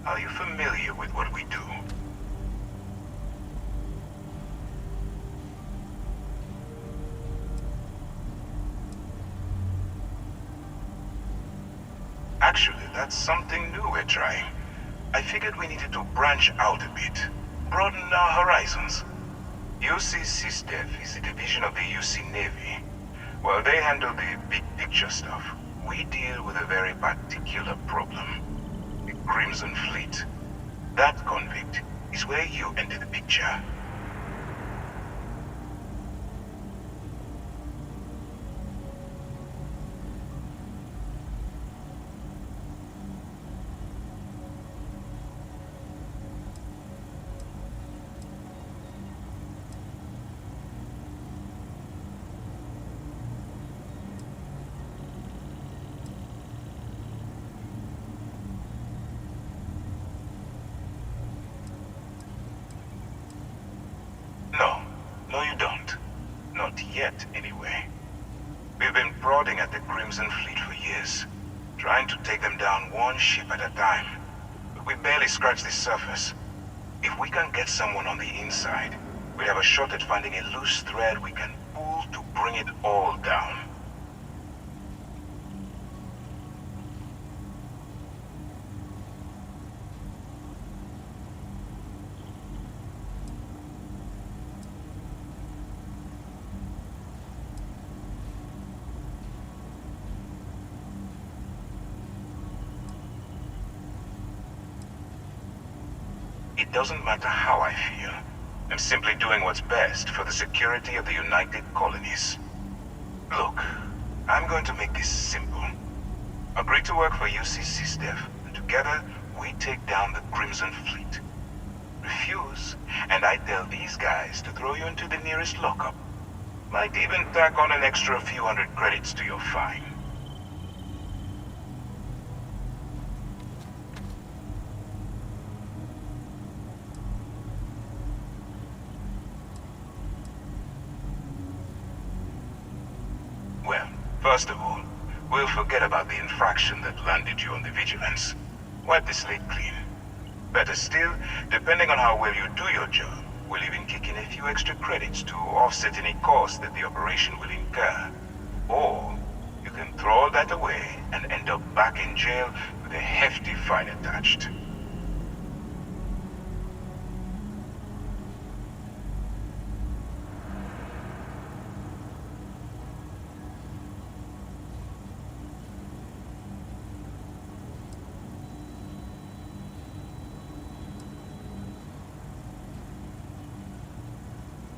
Are you familiar with what we do? Actually, that's something new we're trying. I figured we needed to branch out a bit, broaden our horizons. UC SysDev is a division of the UC Navy. While they handle the big picture stuff, we deal with a very particular problem. The Crimson Fleet. That convict is where you enter the picture. No, you don't. Not yet, anyway. We've been prodding at the Crimson Fleet for years, trying to take them down one ship at a time. But we barely scratched the surface. If we can get someone on the inside, we have a shot at finding a loose thread we can pull to bring it all down. It doesn't matter how I feel. I'm simply doing what's best for the security of the United Colonies. Look, I'm going to make this simple. Agree to work for UCC Steph, and together we take down the Crimson Fleet. Refuse, and I tell these guys to throw you into the nearest lockup. Might even tack on an extra few hundred credits to your fine. Well, first of all, we'll forget about the infraction that landed you on the Vigilance. Wipe the slate clean. Better still, depending on how well you do your job, we'll even kick in a few extra credits to offset any cost that the operation will incur. Or, you can throw all that away and end up back in jail with a hefty fine attached.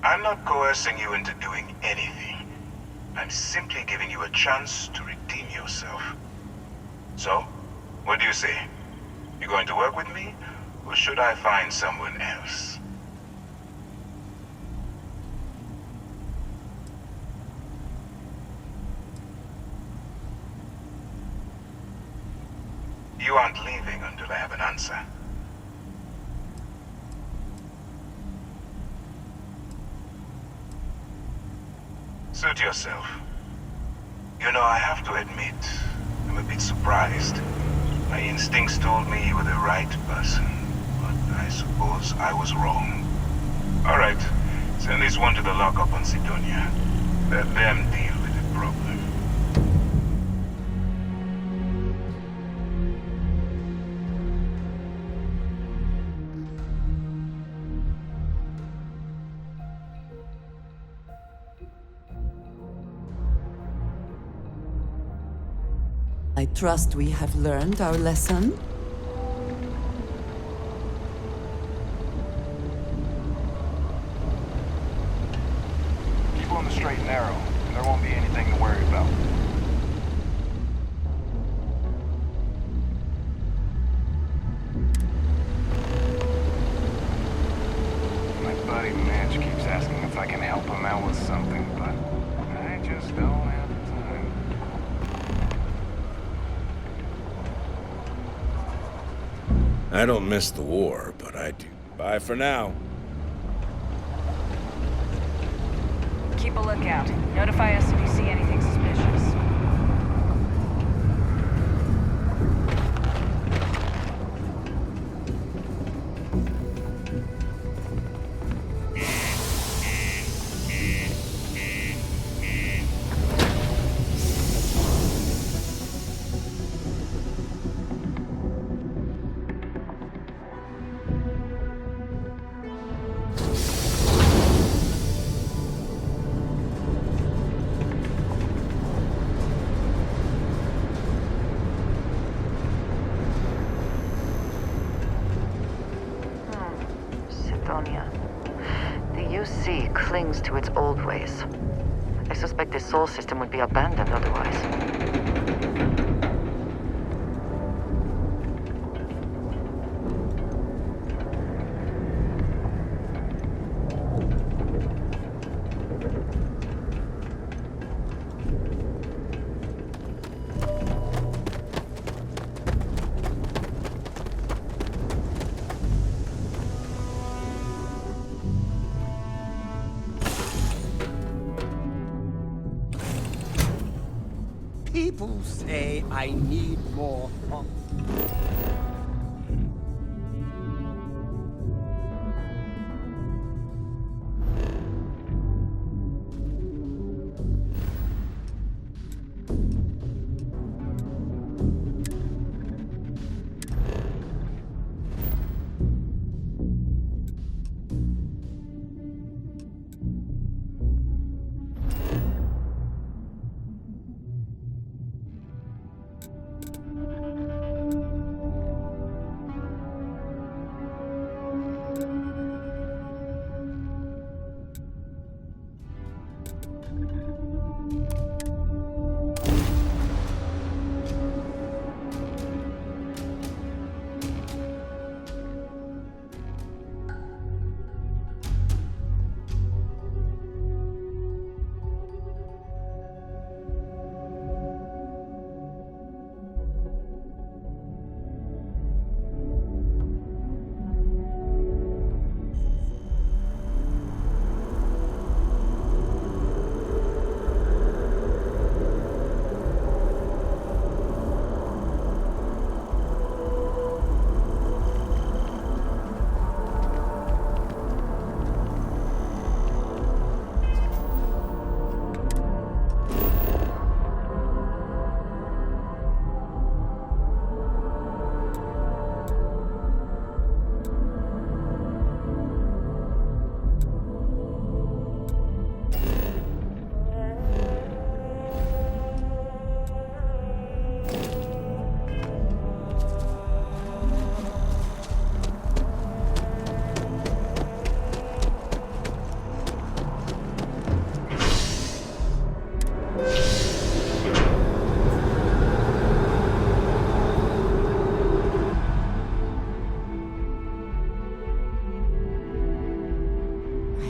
I'm not coercing you into doing anything. I'm simply giving you a chance to redeem yourself. So, what do you say? You going to work with me, or should I find someone else? You aren't leaving until I have an answer. Suit yourself. You know, I have to admit, I'm a bit surprised. My instincts told me you were the right person, but I suppose I was wrong. Alright, send this one to the lockup on Sidonia. Let them deal with the problem. I trust we have learned our lesson. Keep on the straight and narrow. There won't be anything to worry about. My buddy Mitch keeps asking if I can help him out with something, but I just don't have the time. I don't miss the war, but I do. Bye for now. Keep a lookout. Notify us if you see anything suspicious. The UC clings to its old ways. I suspect this soul system would be abandoned otherwise. People say I need more pump.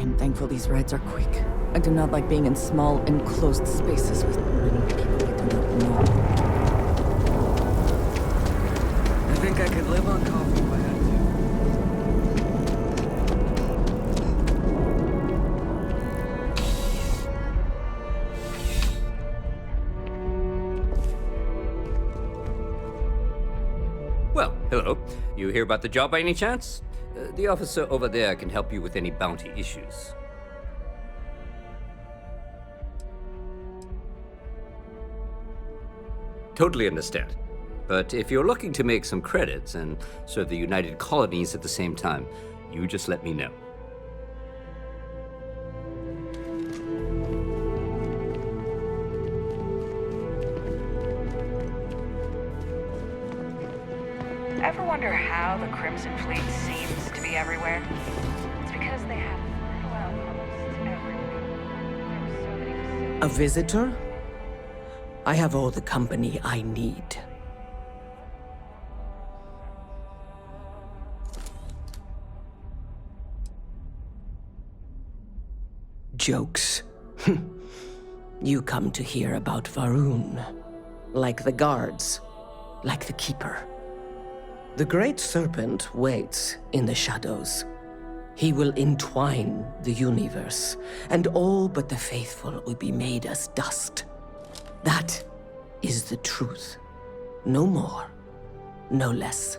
I'm thankful these rides are quick. I do not like being in small, enclosed spaces with many people I do not know. I think I could live on coffee if I had to. Well, hello. You hear about the job by any chance? The officer over there can help you with any bounty issues. Totally understand. But if you're looking to make some credits and serve the United Colonies at the same time, you just let me know. Ever wonder how the Crimson Fleet seems to be everywhere? It's because they have little outposts everywhere. There are so many facilities. A visitor? I have all the company I need. Jokes. You come to hear about Varun. Like the guards. Like the Keeper. The Great Serpent waits in the shadows. He will entwine the universe, and all but the faithful will be made as dust. That is the truth. No more, no less.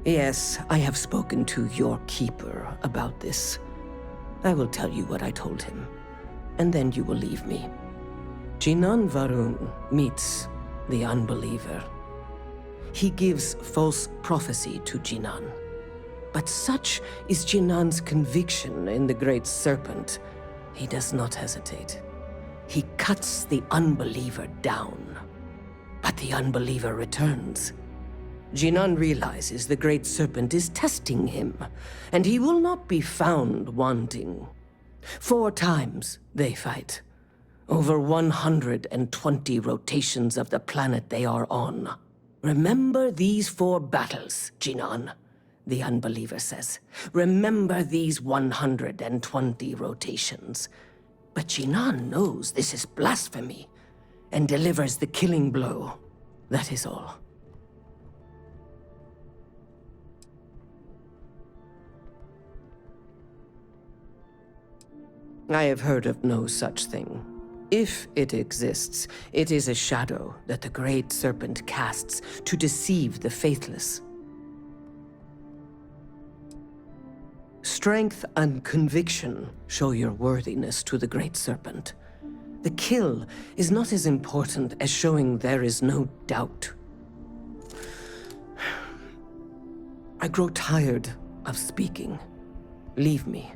Yes, I have spoken to your Keeper about this. I will tell you what I told him, and then you will leave me. Jinan Varun meets the unbeliever. He gives false prophecy to Jinan. But such is Jinan's conviction in the Great Serpent, he does not hesitate. He cuts the unbeliever down. But the unbeliever returns. Jinan realizes the Great Serpent is testing him, and he will not be found wanting. 4 times they fight. Over 120 rotations of the planet they are on. Remember these 4 battles, Jinan, the unbeliever says. Remember these 120 rotations. But Jinan knows this is blasphemy, and delivers the killing blow. That is all. I have heard of no such thing. If it exists, it is a shadow that the Great Serpent casts to deceive the faithless. Strength and conviction show your worthiness to the Great Serpent. The kill is not as important as showing there is no doubt. I grow tired of speaking. Leave me.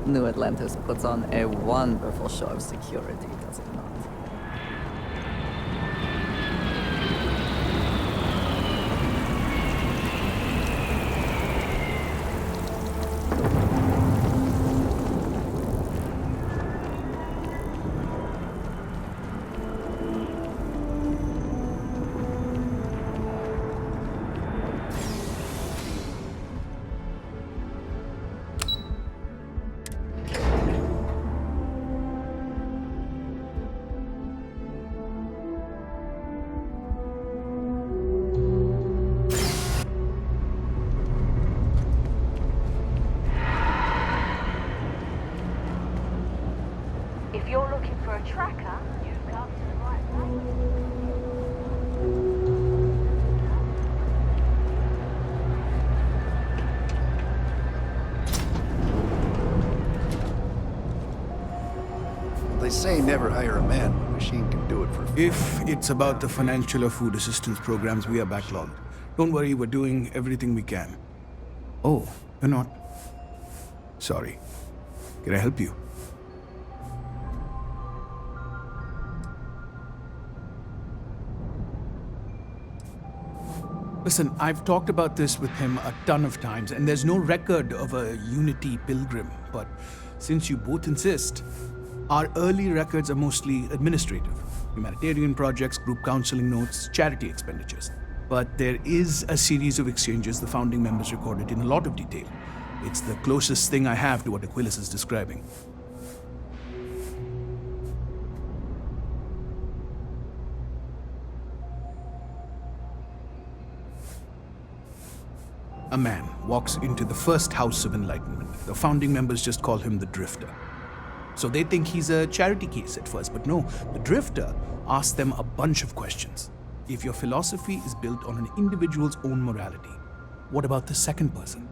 New Atlantis puts on a wonderful show of security, does it not? If you're looking for a tracker, you've come to the right place. They say never hire a man when a machine can do it for free. If it's about the financial or food assistance programs, we are backlogged. Don't worry, we're doing everything we can. Oh, you're not? Sorry. Can I help you? Listen, I've talked about this with him a ton of times, and there's no record of a Unity pilgrim. But since you both insist, our early records are mostly administrative. Humanitarian projects, group counseling notes, charity expenditures. But there is a series of exchanges the founding members recorded in a lot of detail. It's the closest thing I have to what Aquilus is describing. A man walks into the first house of enlightenment. The founding members just call him the Drifter. So they think he's a charity case at first, but no, the Drifter asks them a bunch of questions. If your philosophy is built on an individual's own morality, what about the second person?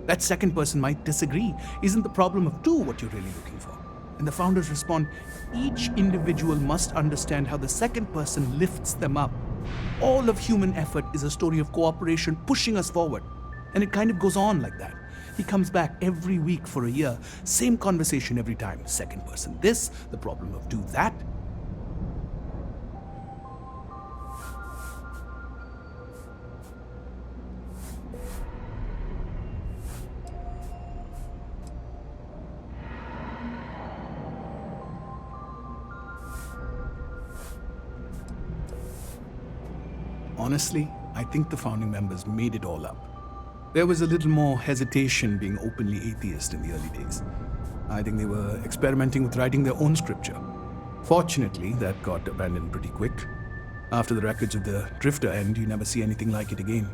That second person might disagree. Isn't the problem of two what you're really looking for? And the founders respond, each individual must understand how the second person lifts them up. All of human effort is a story of cooperation pushing us forward. And it kind of goes on like that. He comes back every week for a year. Same conversation every time. Second person this, the problem of two that. Honestly, I think the founding members made it all up. There was a little more hesitation being openly atheist in the early days. I think they were experimenting with writing their own scripture. Fortunately, that got abandoned pretty quick. After the records of the Drifter end, you never see anything like it again.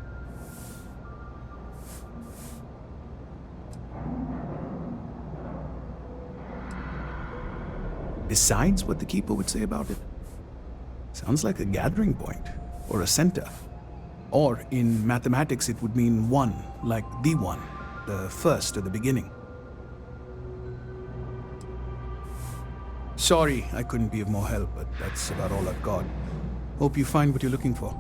Besides what the Keeper would say about it, sounds like a gathering point, or a center. Or in mathematics, it would mean one, like the one, the first or the beginning. Sorry, I couldn't be of more help, but that's about all I've got. Hope you find what you're looking for.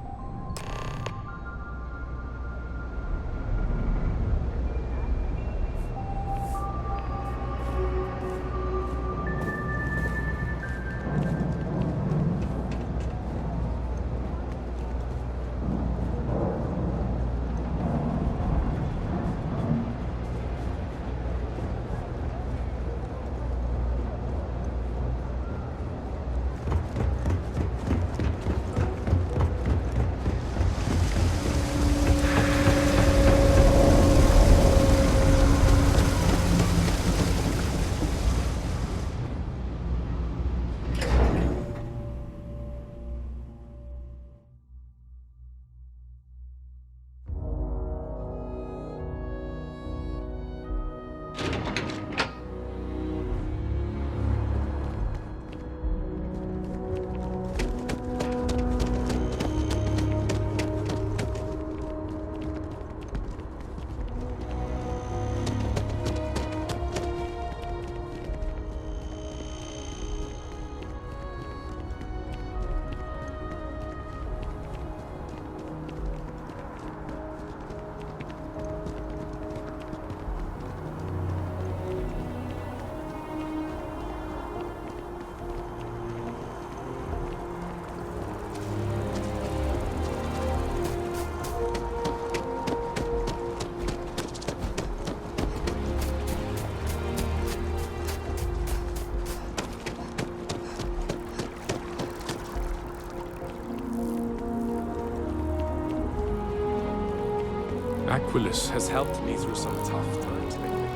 Aquilus has helped me through some tough times lately.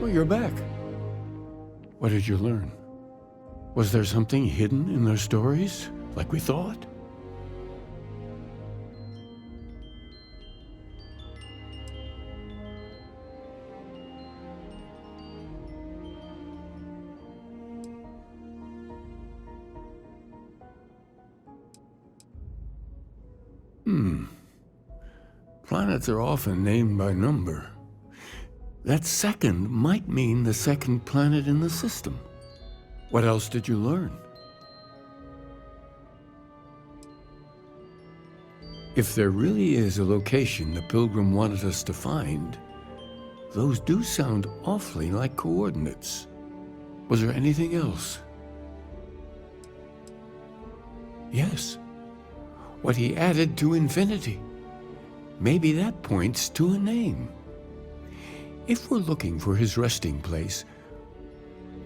Oh, you're back. What did you learn? Was there something hidden in their stories, like we thought? planets are often named by number. That second might mean the second planet in the system. What else did you learn? If there really is a location the Pilgrim wanted us to find, those do sound awfully like coordinates. Was there anything else? Yes. What he added to infinity. Maybe that points to a name. If we're looking for his resting place,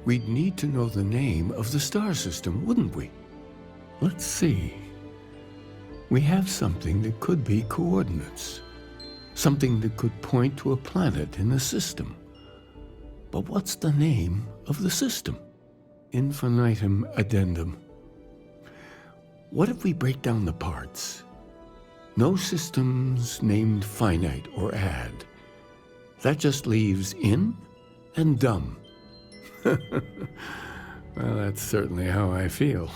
we'd need to know the name of the star system, wouldn't we? Let's see. We have something that could be coordinates. Something that could point to a planet in the system. But what's the name of the system? Infinitum addendum. What if we break down the parts? No systems named finite or add. That just leaves in and dumb. Well, that's certainly how I feel.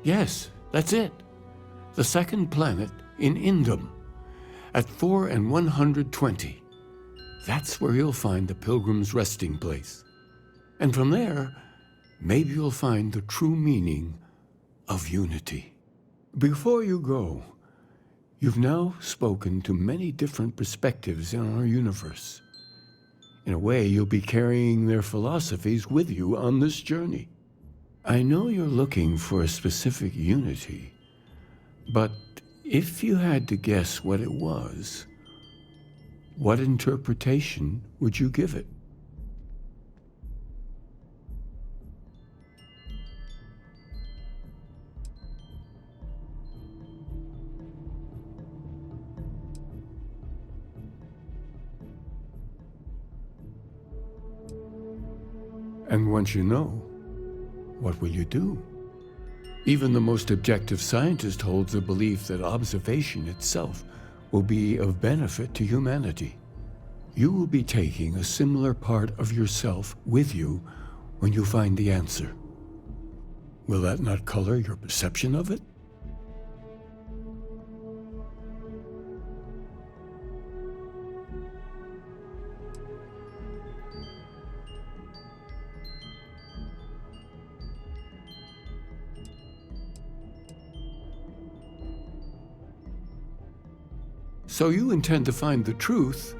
Yes, that's it. The second planet in Indum, at 4 and 120. That's where you'll find the Pilgrim's resting place. And from there, maybe you'll find the true meaning of unity. Before you go, you've now spoken to many different perspectives in our universe. In a way, you'll be carrying their philosophies with you on this journey. I know you're looking for a specific unity, but if you had to guess what it was, what interpretation would you give it? And once you know, what will you do? Even the most objective scientist holds the belief that observation itself will be of benefit to humanity. You will be taking a similar part of yourself with you when you find the answer. Will that not color your perception of it? So you intend to find the truth,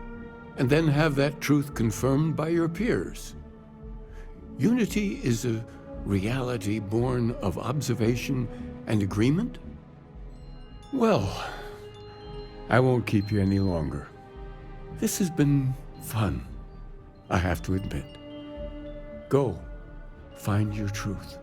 and then have that truth confirmed by your peers. Unity is a reality born of observation and agreement? Well, I won't keep you any longer. This has been fun, I have to admit. Go, find your truth.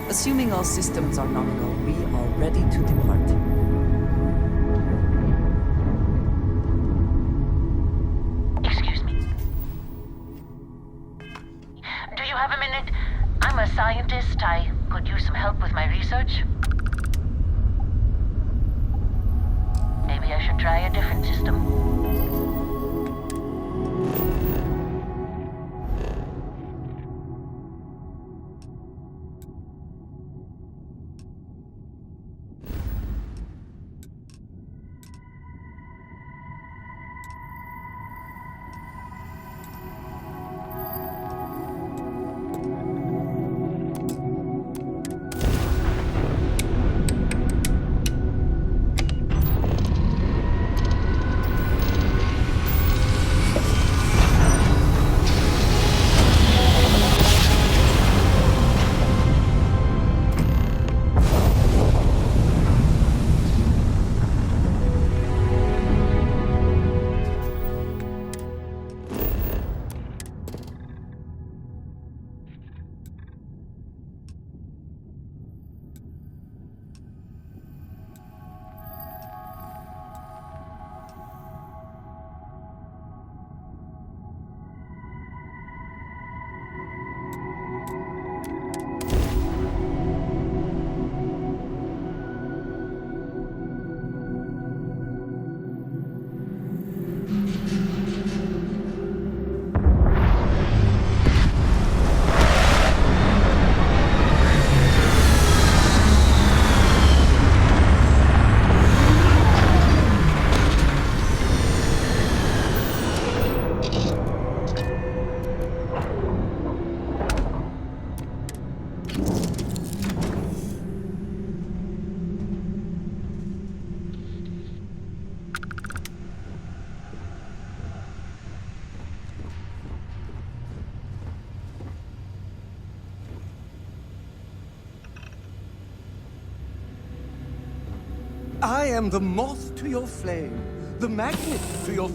Assuming all systems are nominal, we are ready to depart. Excuse me. Do you have a minute? I'm a scientist. I could use some help with my research. Maybe I should try a different system. I am the moth to your flame, the magnet to your...